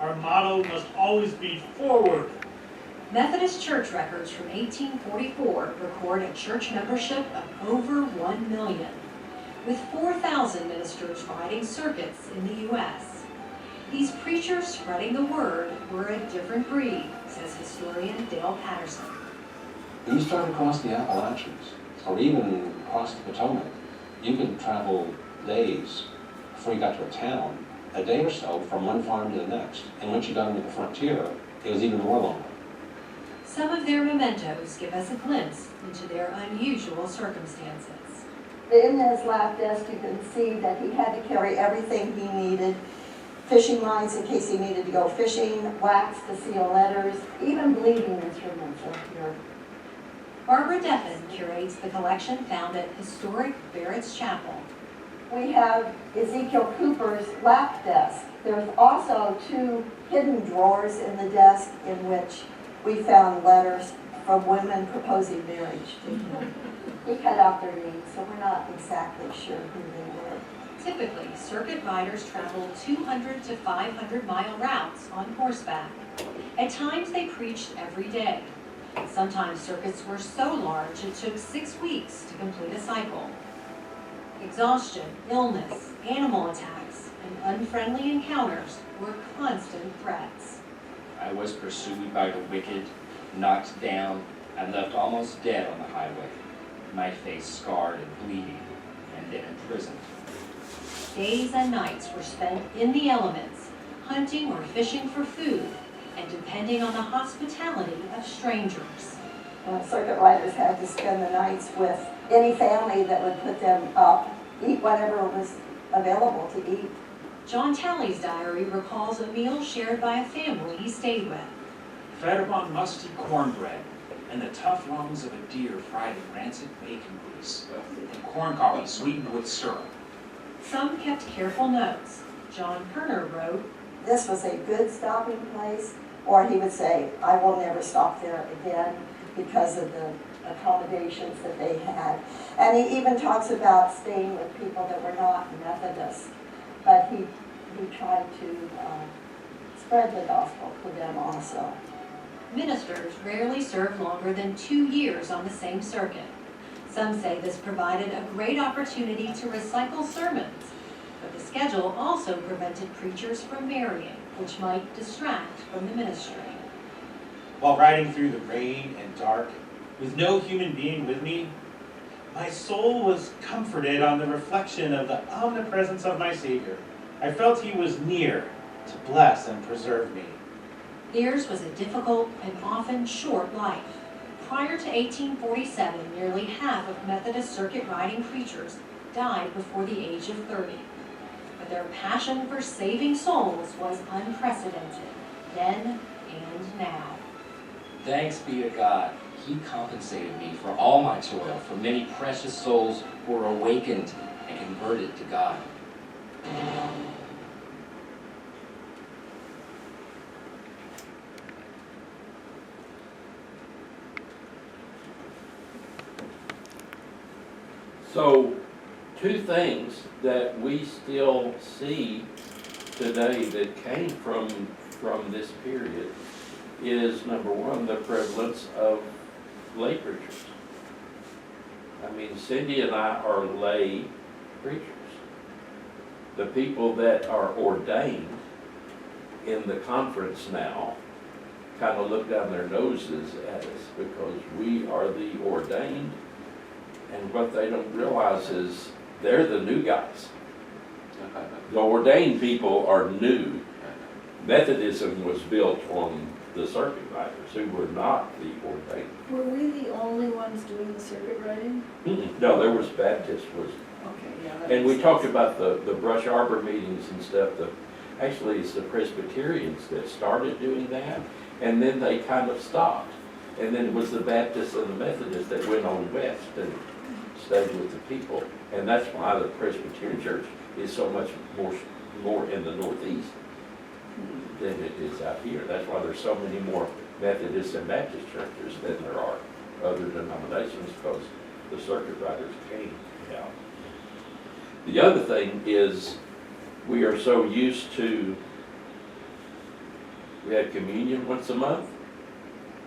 Our motto must always be forward. Methodist church records from 1844 record a church membership of over 1 million, with 4,000 ministers riding circuits in the U.S. These preachers spreading the word were a different breed, says historian Dale Patterson. When you started across the Appalachians, or even across the Potomac, you could travel days before you got to a town, a day or so from one farm to the next. And once you got into the frontier, it was even more lonely. Some of their mementos give us a glimpse into their unusual circumstances. In his lap desk, you can see that he had to carry everything he needed. Fishing lines in case he needed to go fishing, wax to seal letters, even bleeding instruments are here. Barbara Deffen curates the collection found at historic Barrett's Chapel. We have Ezekiel Cooper's lap desk. There's also 2 hidden drawers in the desk in which we found letters from women proposing marriage to him. He cut out their names, so we're not exactly sure who they were. Typically, circuit riders traveled 200 to 500-mile routes on horseback. At times, they preached every day. Sometimes circuits were so large it took 6 weeks to complete a cycle. Exhaustion, illness, animal attacks, and unfriendly encounters were constant threats. I was pursued by the wicked, knocked down, and left almost dead on the highway, my face scarred and bleeding, and then imprisoned. Days and nights were spent in the elements, hunting or fishing for food, and depending on the hospitality of strangers. Circuit riders had to spend the nights with any family that would put them up, eat whatever was available to eat. John Talley's diary recalls a meal shared by a family he stayed with. Fed upon musty cornbread and the tough lungs of a deer fried in rancid bacon grease, and corn coffee sweetened with syrup. Some kept careful notes. John Kerner wrote, "This was a good stopping place," or he would say, "I will never stop there again," because of the accommodations that they had. And he even talks about staying with people that were not Methodist, but he tried to spread the gospel to them also. Ministers rarely served longer than 2 years on the same circuit. Some say this provided a great opportunity to recycle sermons, but the schedule also prevented preachers from marrying, which might distract from the ministry. While riding through the rain and dark, with no human being with me, my soul was comforted on the reflection of the omnipresence of my Savior. I felt he was near to bless and preserve me. Theirs was a difficult and often short life. Prior to 1847, nearly half of Methodist circuit riding preachers died before the age of 30. But their passion for saving souls was unprecedented, then and now. Thanks be to God, He compensated me for all my toil, for many precious souls who were awakened and converted to God. So, 2 things that we still see today that came from this period is, number one, the prevalence of lay preachers. I mean, Cindy and I are lay preachers. The people that are ordained in the conference now kind of look down their noses at us because we are the ordained. And what they don't realize is they're the new guys. The ordained people are new. Methodism was built on the circuit riders who were not the ordained. Were we the only ones doing the circuit riding? No, there was Baptist was. Okay, yeah. that And we makes talked sense. about the brush arbor meetings and stuff. Actually, it's the Presbyterians that started doing that, and then they kind of stopped. And then it was the Baptists and the Methodists that went on west and stayed with the people. And that's why the Presbyterian Church is so much more in the Northeast than it is out here. That's why there's so many more Methodist and Baptist churches than there are other denominations, because the circuit riders came out. The other thing is we are so used to, we have communion once a month.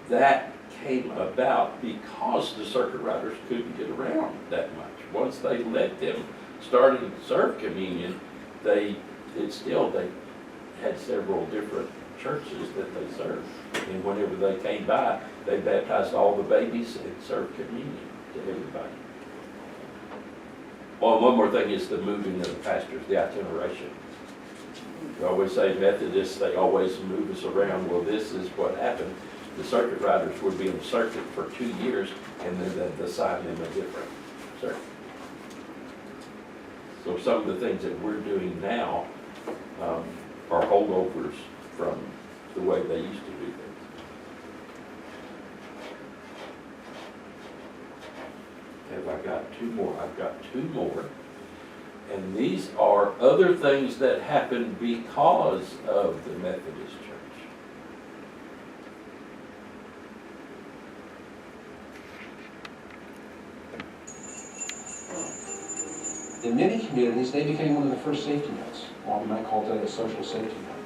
That came about because the circuit riders couldn't get around that much. Once they let them start to serve communion, they had several different churches that they served. And whenever they came by, they baptized all the babies and served communion to everybody. Well, one more thing is the moving of the pastors, the itineration. We always say Methodists, they always move us around. Well, this is what happened. The circuit riders would be on circuit for 2 years, and then they'd assign them a different circuit. So some of the things that we're doing now are holdovers from the way they used to do things. Have I got two more? I've got two more. And these are other things that happened because of the Methodist Church. In many communities, they became one of the first safety nets, what we might call today a social safety net.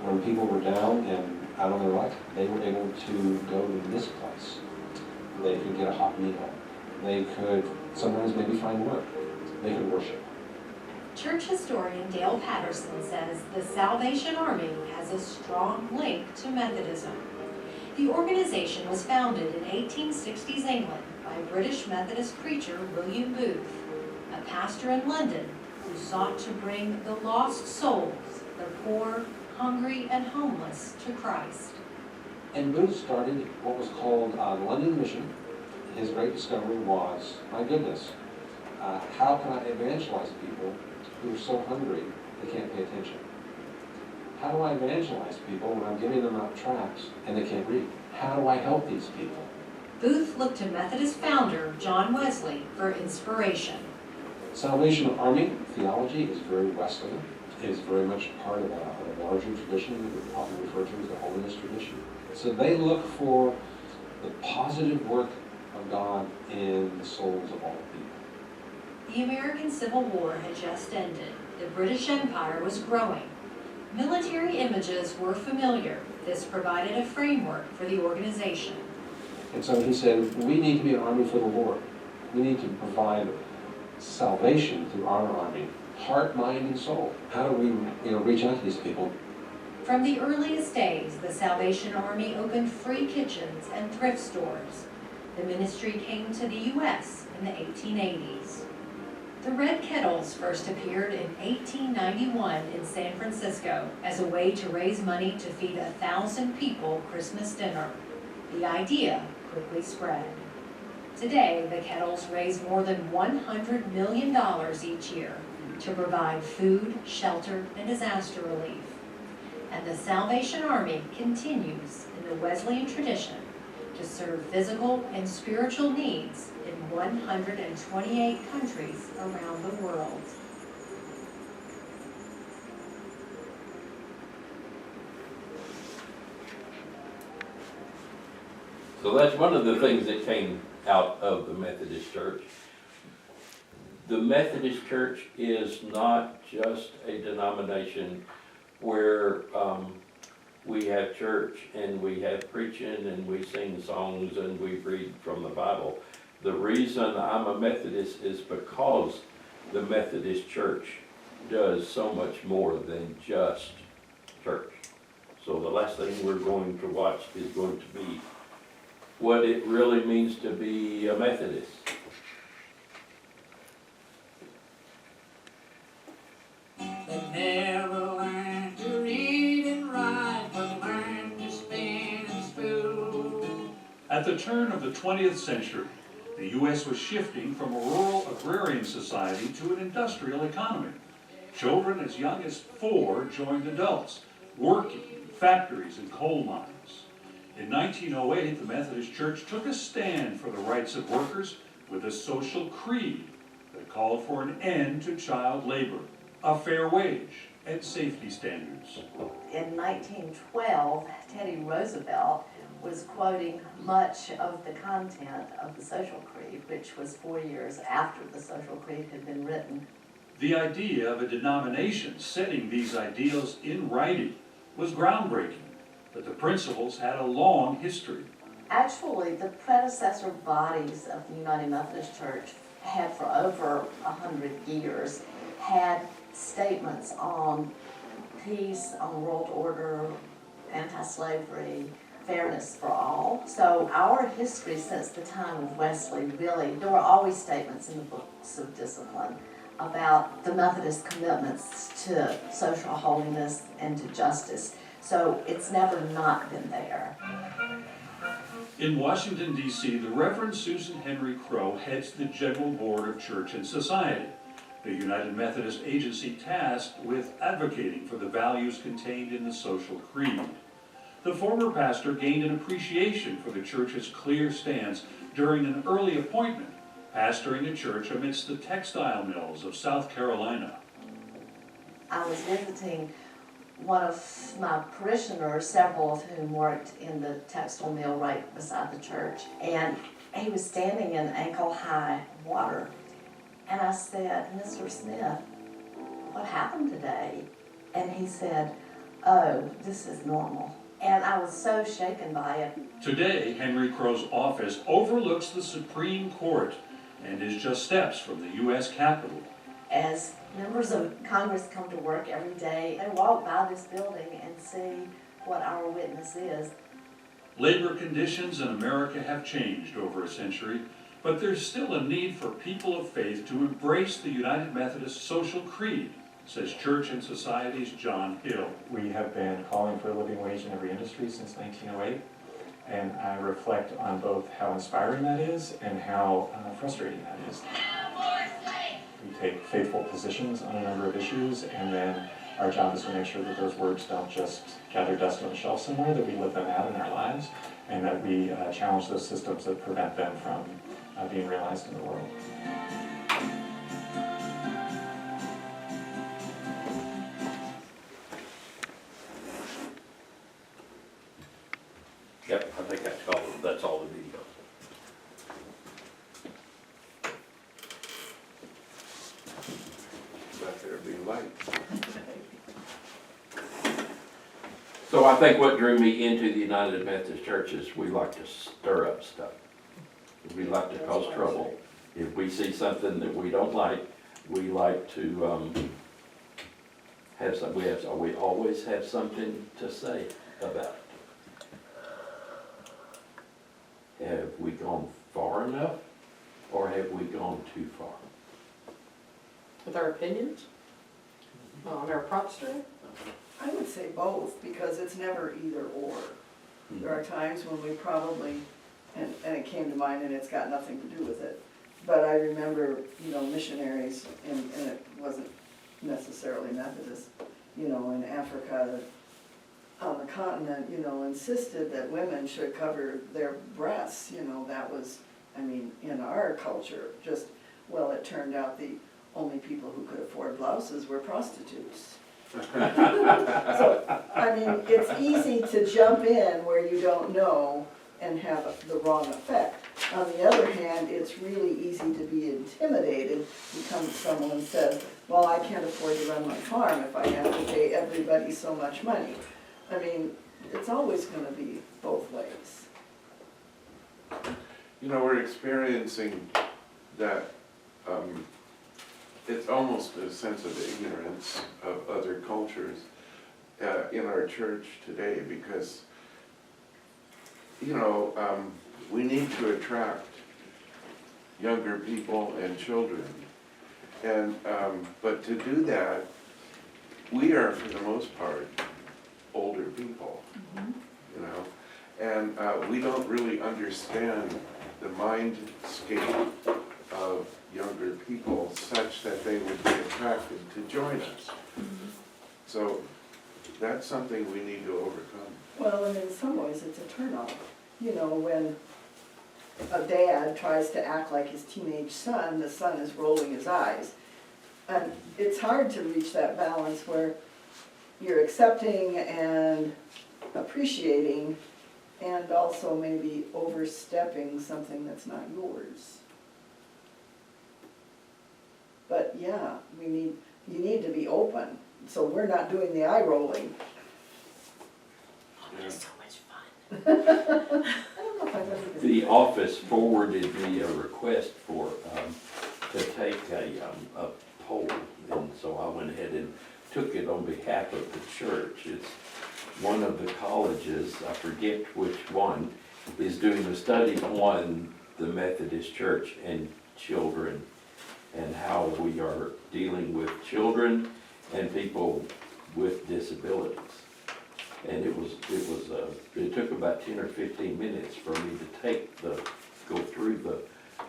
When people were down and out on their luck, they were able to go to this place. They could get a hot meal. They could sometimes maybe find work. They could worship. Church historian Dale Patterson says the Salvation Army has a strong link to Methodism. The organization was founded in 1860s England by British Methodist preacher William Booth, a pastor in London who sought to bring the lost souls, the poor, hungry, and homeless, to Christ. And Booth started what was called the London Mission. His great discovery was, my goodness, how can I evangelize people who are so hungry they can't pay attention? How do I evangelize people when I'm giving them out tracts and they can't read? How do I help these people? Booth looked to Methodist founder John Wesley for inspiration. Salvation Army theology is very Wesleyan. It is very much part of a larger tradition that we often refer to as the holiness tradition. So they look for the positive work of God in the souls of all people. The American Civil War had just ended. The British Empire was growing. Military images were familiar. This provided a framework for the organization. And so he said, we need to be an army for the Lord. We need to provide salvation through our army, heart, mind, and soul. How do we reach out to these people? From the earliest days, the Salvation Army opened free kitchens and thrift stores. The ministry came to the U.S. in the 1880s. The Red Kettles first appeared in 1891 in San Francisco as a way to raise money to feed 1,000 people Christmas dinner. The idea quickly spread. Today, the Kettles raise more than $100 million each year to provide food, shelter, and disaster relief. And the Salvation Army continues in the Wesleyan tradition to serve physical and spiritual needs in 128 countries around the world. So that's one of the things that came out of the Methodist Church. The Methodist Church is not just a denomination where we have church and we have preaching and we sing songs and we read from the Bible. The reason I'm a Methodist is because the Methodist Church does so much more than just church. So the last thing we're going to watch is going to be what it really means to be a Methodist. They never learned to read and write, but learned to spin and spoon. At the turn of the 20th century, the U.S. was shifting from a rural agrarian society to an industrial economy. Children as young as 4 joined adults, working in factories and coal mines. In 1908, the Methodist Church took a stand for the rights of workers with a social creed that called for an end to child labor, a fair wage, and safety standards. In 1912, Teddy Roosevelt was quoting much of the content of the Social Creed, which was 4 years after the Social Creed had been written. The idea of a denomination setting these ideals in writing was groundbreaking, but the principles had a long history. Actually, the predecessor bodies of the United Methodist Church had for over 100 years had statements on peace, on world order, anti-slavery, fairness for all. So our history since the time of Wesley, really, there were always statements in the books of discipline about the Methodist commitments to social holiness and to justice. So it's never not been there. In Washington, D.C., the Reverend Susan Henry Crow heads the General Board of Church and Society, the United Methodist agency tasked with advocating for the values contained in the Social Creed. The former pastor gained an appreciation for the church's clear stance during an early appointment, pastoring a church amidst the textile mills of South Carolina. I was visiting one of my parishioners, several of whom worked in the textile mill right beside the church, and he was standing in ankle-high water. And I said, "Mr. Smith, what happened today?" And he said, "Oh, this is normal." And I was so shaken by it. Today, Henry Crow's office overlooks the Supreme Court and is just steps from the U.S. Capitol. As members of Congress come to work every day, they walk by this building and see what our witness is. Labor conditions in America have changed over a century, but there's still a need for people of faith to embrace the United Methodist Social Creed, says Church and Society's John Hill. We have been calling for a living wage in every industry since 1908, and I reflect on both how inspiring that is and how frustrating that is. We take faithful positions on a number of issues, and then our job is to make sure that those words don't just gather dust on a shelf somewhere, that we live them out in our lives, and that we challenge those systems that prevent them from being realized in the world. Yep, I think that's all the video. Let there be light. So I think what drew me into the United Methodist Church is we like to stir up stuff. We like to cause trouble. If we see something that we don't like, we like to have some. We always have something to say about it. Have we gone far enough, or have we gone too far? With our opinions on our propstering? I would say both, because it's never either or. There are times when we probably, and it came to mind and it's got nothing to do with it, but I remember, missionaries, and it wasn't necessarily Methodist, in Africa, on the continent, insisted that women should cover their breasts, that was, in our culture, it turned out the only people who could afford blouses were prostitutes. So, it's easy to jump in where you don't know and have the wrong effect. On the other hand, it's really easy to be intimidated because someone says, well, I can't afford to run my farm if I have to pay everybody so much money. It's always going to be both ways. We're experiencing that it's almost a sense of ignorance of other cultures. in our church today, because, we need to attract younger people and children. And, but to do that, we are, for the most part, older people, and we don't really understand the mindscape of younger people such that they would be attracted to join us. So that's something we need to overcome. Well, and in some ways, it's a turnoff. When a dad tries to act like his teenage son, the son is rolling his eyes. And it's hard to reach that balance where you're accepting and appreciating and also maybe overstepping something that's not yours. But yeah, you need to be open. So we're not doing the eye rolling. It's so much fun. The office forwarded me a request for, to take a poll, and so I went ahead and took it on behalf of the church. It's one of the colleges, I forget which one, is doing a study on the Methodist Church and children, and how we are dealing with children and people with disabilities. And it took about 10 or 15 minutes for me to go through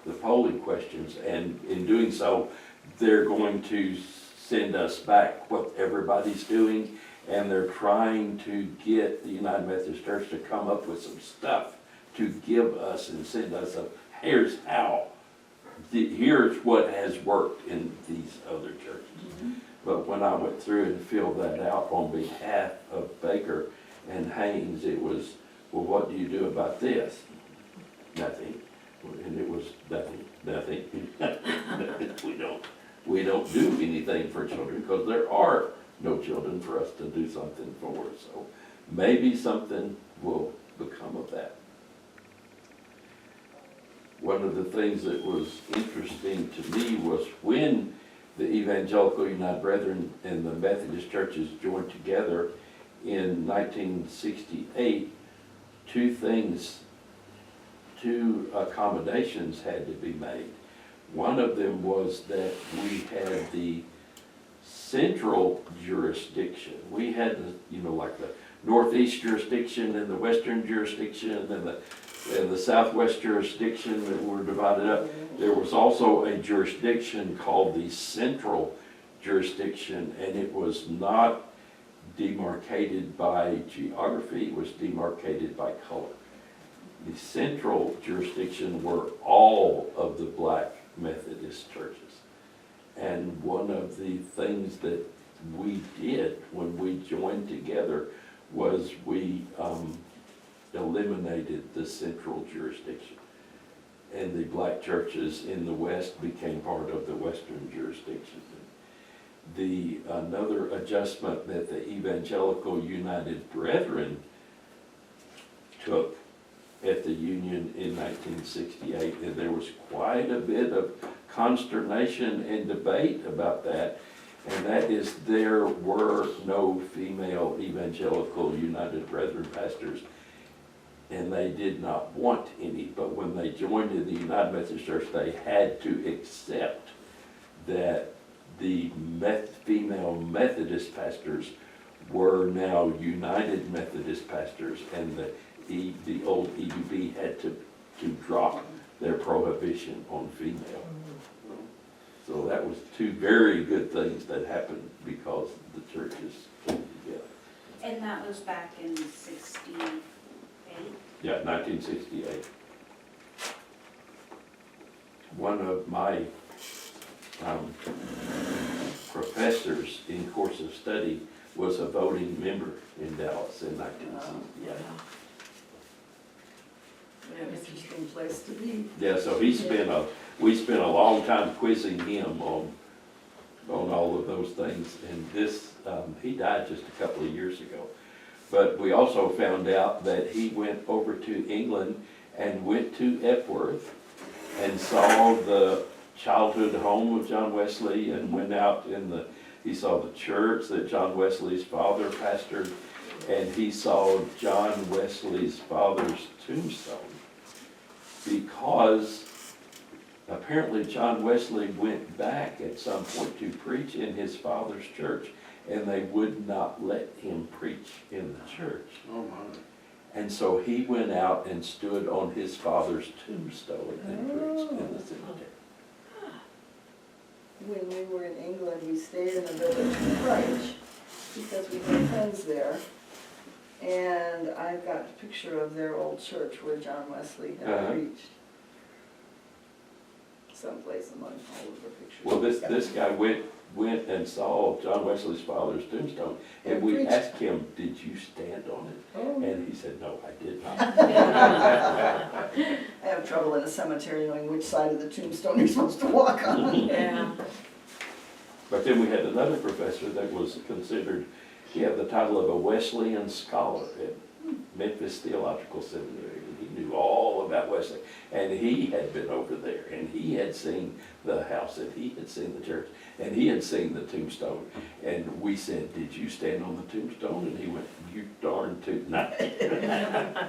the polling questions, and in doing so, they're going to send us back what everybody's doing, and they're trying to get the United Methodist Church to come up with some stuff to give us and send us here's how, here's what has worked in these other churches. But when I went through and filled that out on behalf of Baker and Haynes, it was, well, what do you do about this? Nothing. And it was nothing. We don't do anything for children because there are no children for us to do something for. So maybe something will become of that. One of the things that was interesting to me was when the Evangelical United Brethren and the Methodist churches joined together in 1968, two accommodations had to be made. One of them was that we had the central jurisdiction. We had like the northeast jurisdiction and the western jurisdiction and the southwest jurisdiction that were divided up. There was also a jurisdiction called the central jurisdiction, and it was not demarcated by geography, it was demarcated by color. The central jurisdiction were all of the black Methodist churches. And one of the things that we did when we joined together was we eliminated the central jurisdiction. And the black churches in the west became part of the western jurisdiction. Another adjustment that the Evangelical United Brethren took at the Union in 1968, and there was quite a bit of consternation and debate about that, and that is there were no female Evangelical United Brethren pastors, and they did not want any, but when they joined in the United Methodist Church, they had to accept that the female Methodist pastors were now United Methodist pastors, and the old EUB had to drop their prohibition on female. So that was two very good things that happened because the churches came together. And that was back in 68? Yeah, 1968. One of my professors in course of study was a voting member in Dallas in 1968. An interesting place to be. Yeah, so we spent a long time quizzing him on all of those things, and he died just a couple of years ago. But we also found out that he went over to England and went to Epworth and saw the childhood home of John Wesley, and went out in the He saw the church that John Wesley's father pastored, and he saw John Wesley's father's tombstone. Because apparently John Wesley went back at some point to preach in his father's church, and they would not let him preach in the church. Oh, my. And so he went out and stood on his father's tombstone and preached in the cemetery. When we were in England, we stayed in the village of Christ because we had friends there. And I've got a picture of their old church where John Wesley had preached. Someplace among all of the pictures. Well, this guy went and saw John Wesley's father's tombstone, and we preached. asked him, "Did you stand on it?" Oh. And he said, "No, I did not." I have trouble in a cemetery knowing which side of the tombstone you're supposed to walk on. Yeah. But then we had another professor that was considered, he had the title of a Wesleyan scholar at Memphis Theological Seminary. He knew all about Wesley, and he had been over there, and he had seen the house, and he had seen the church, and he had seen the tombstone. And we said, "Did you stand on the tombstone?" And he went, "You darn tootin' right."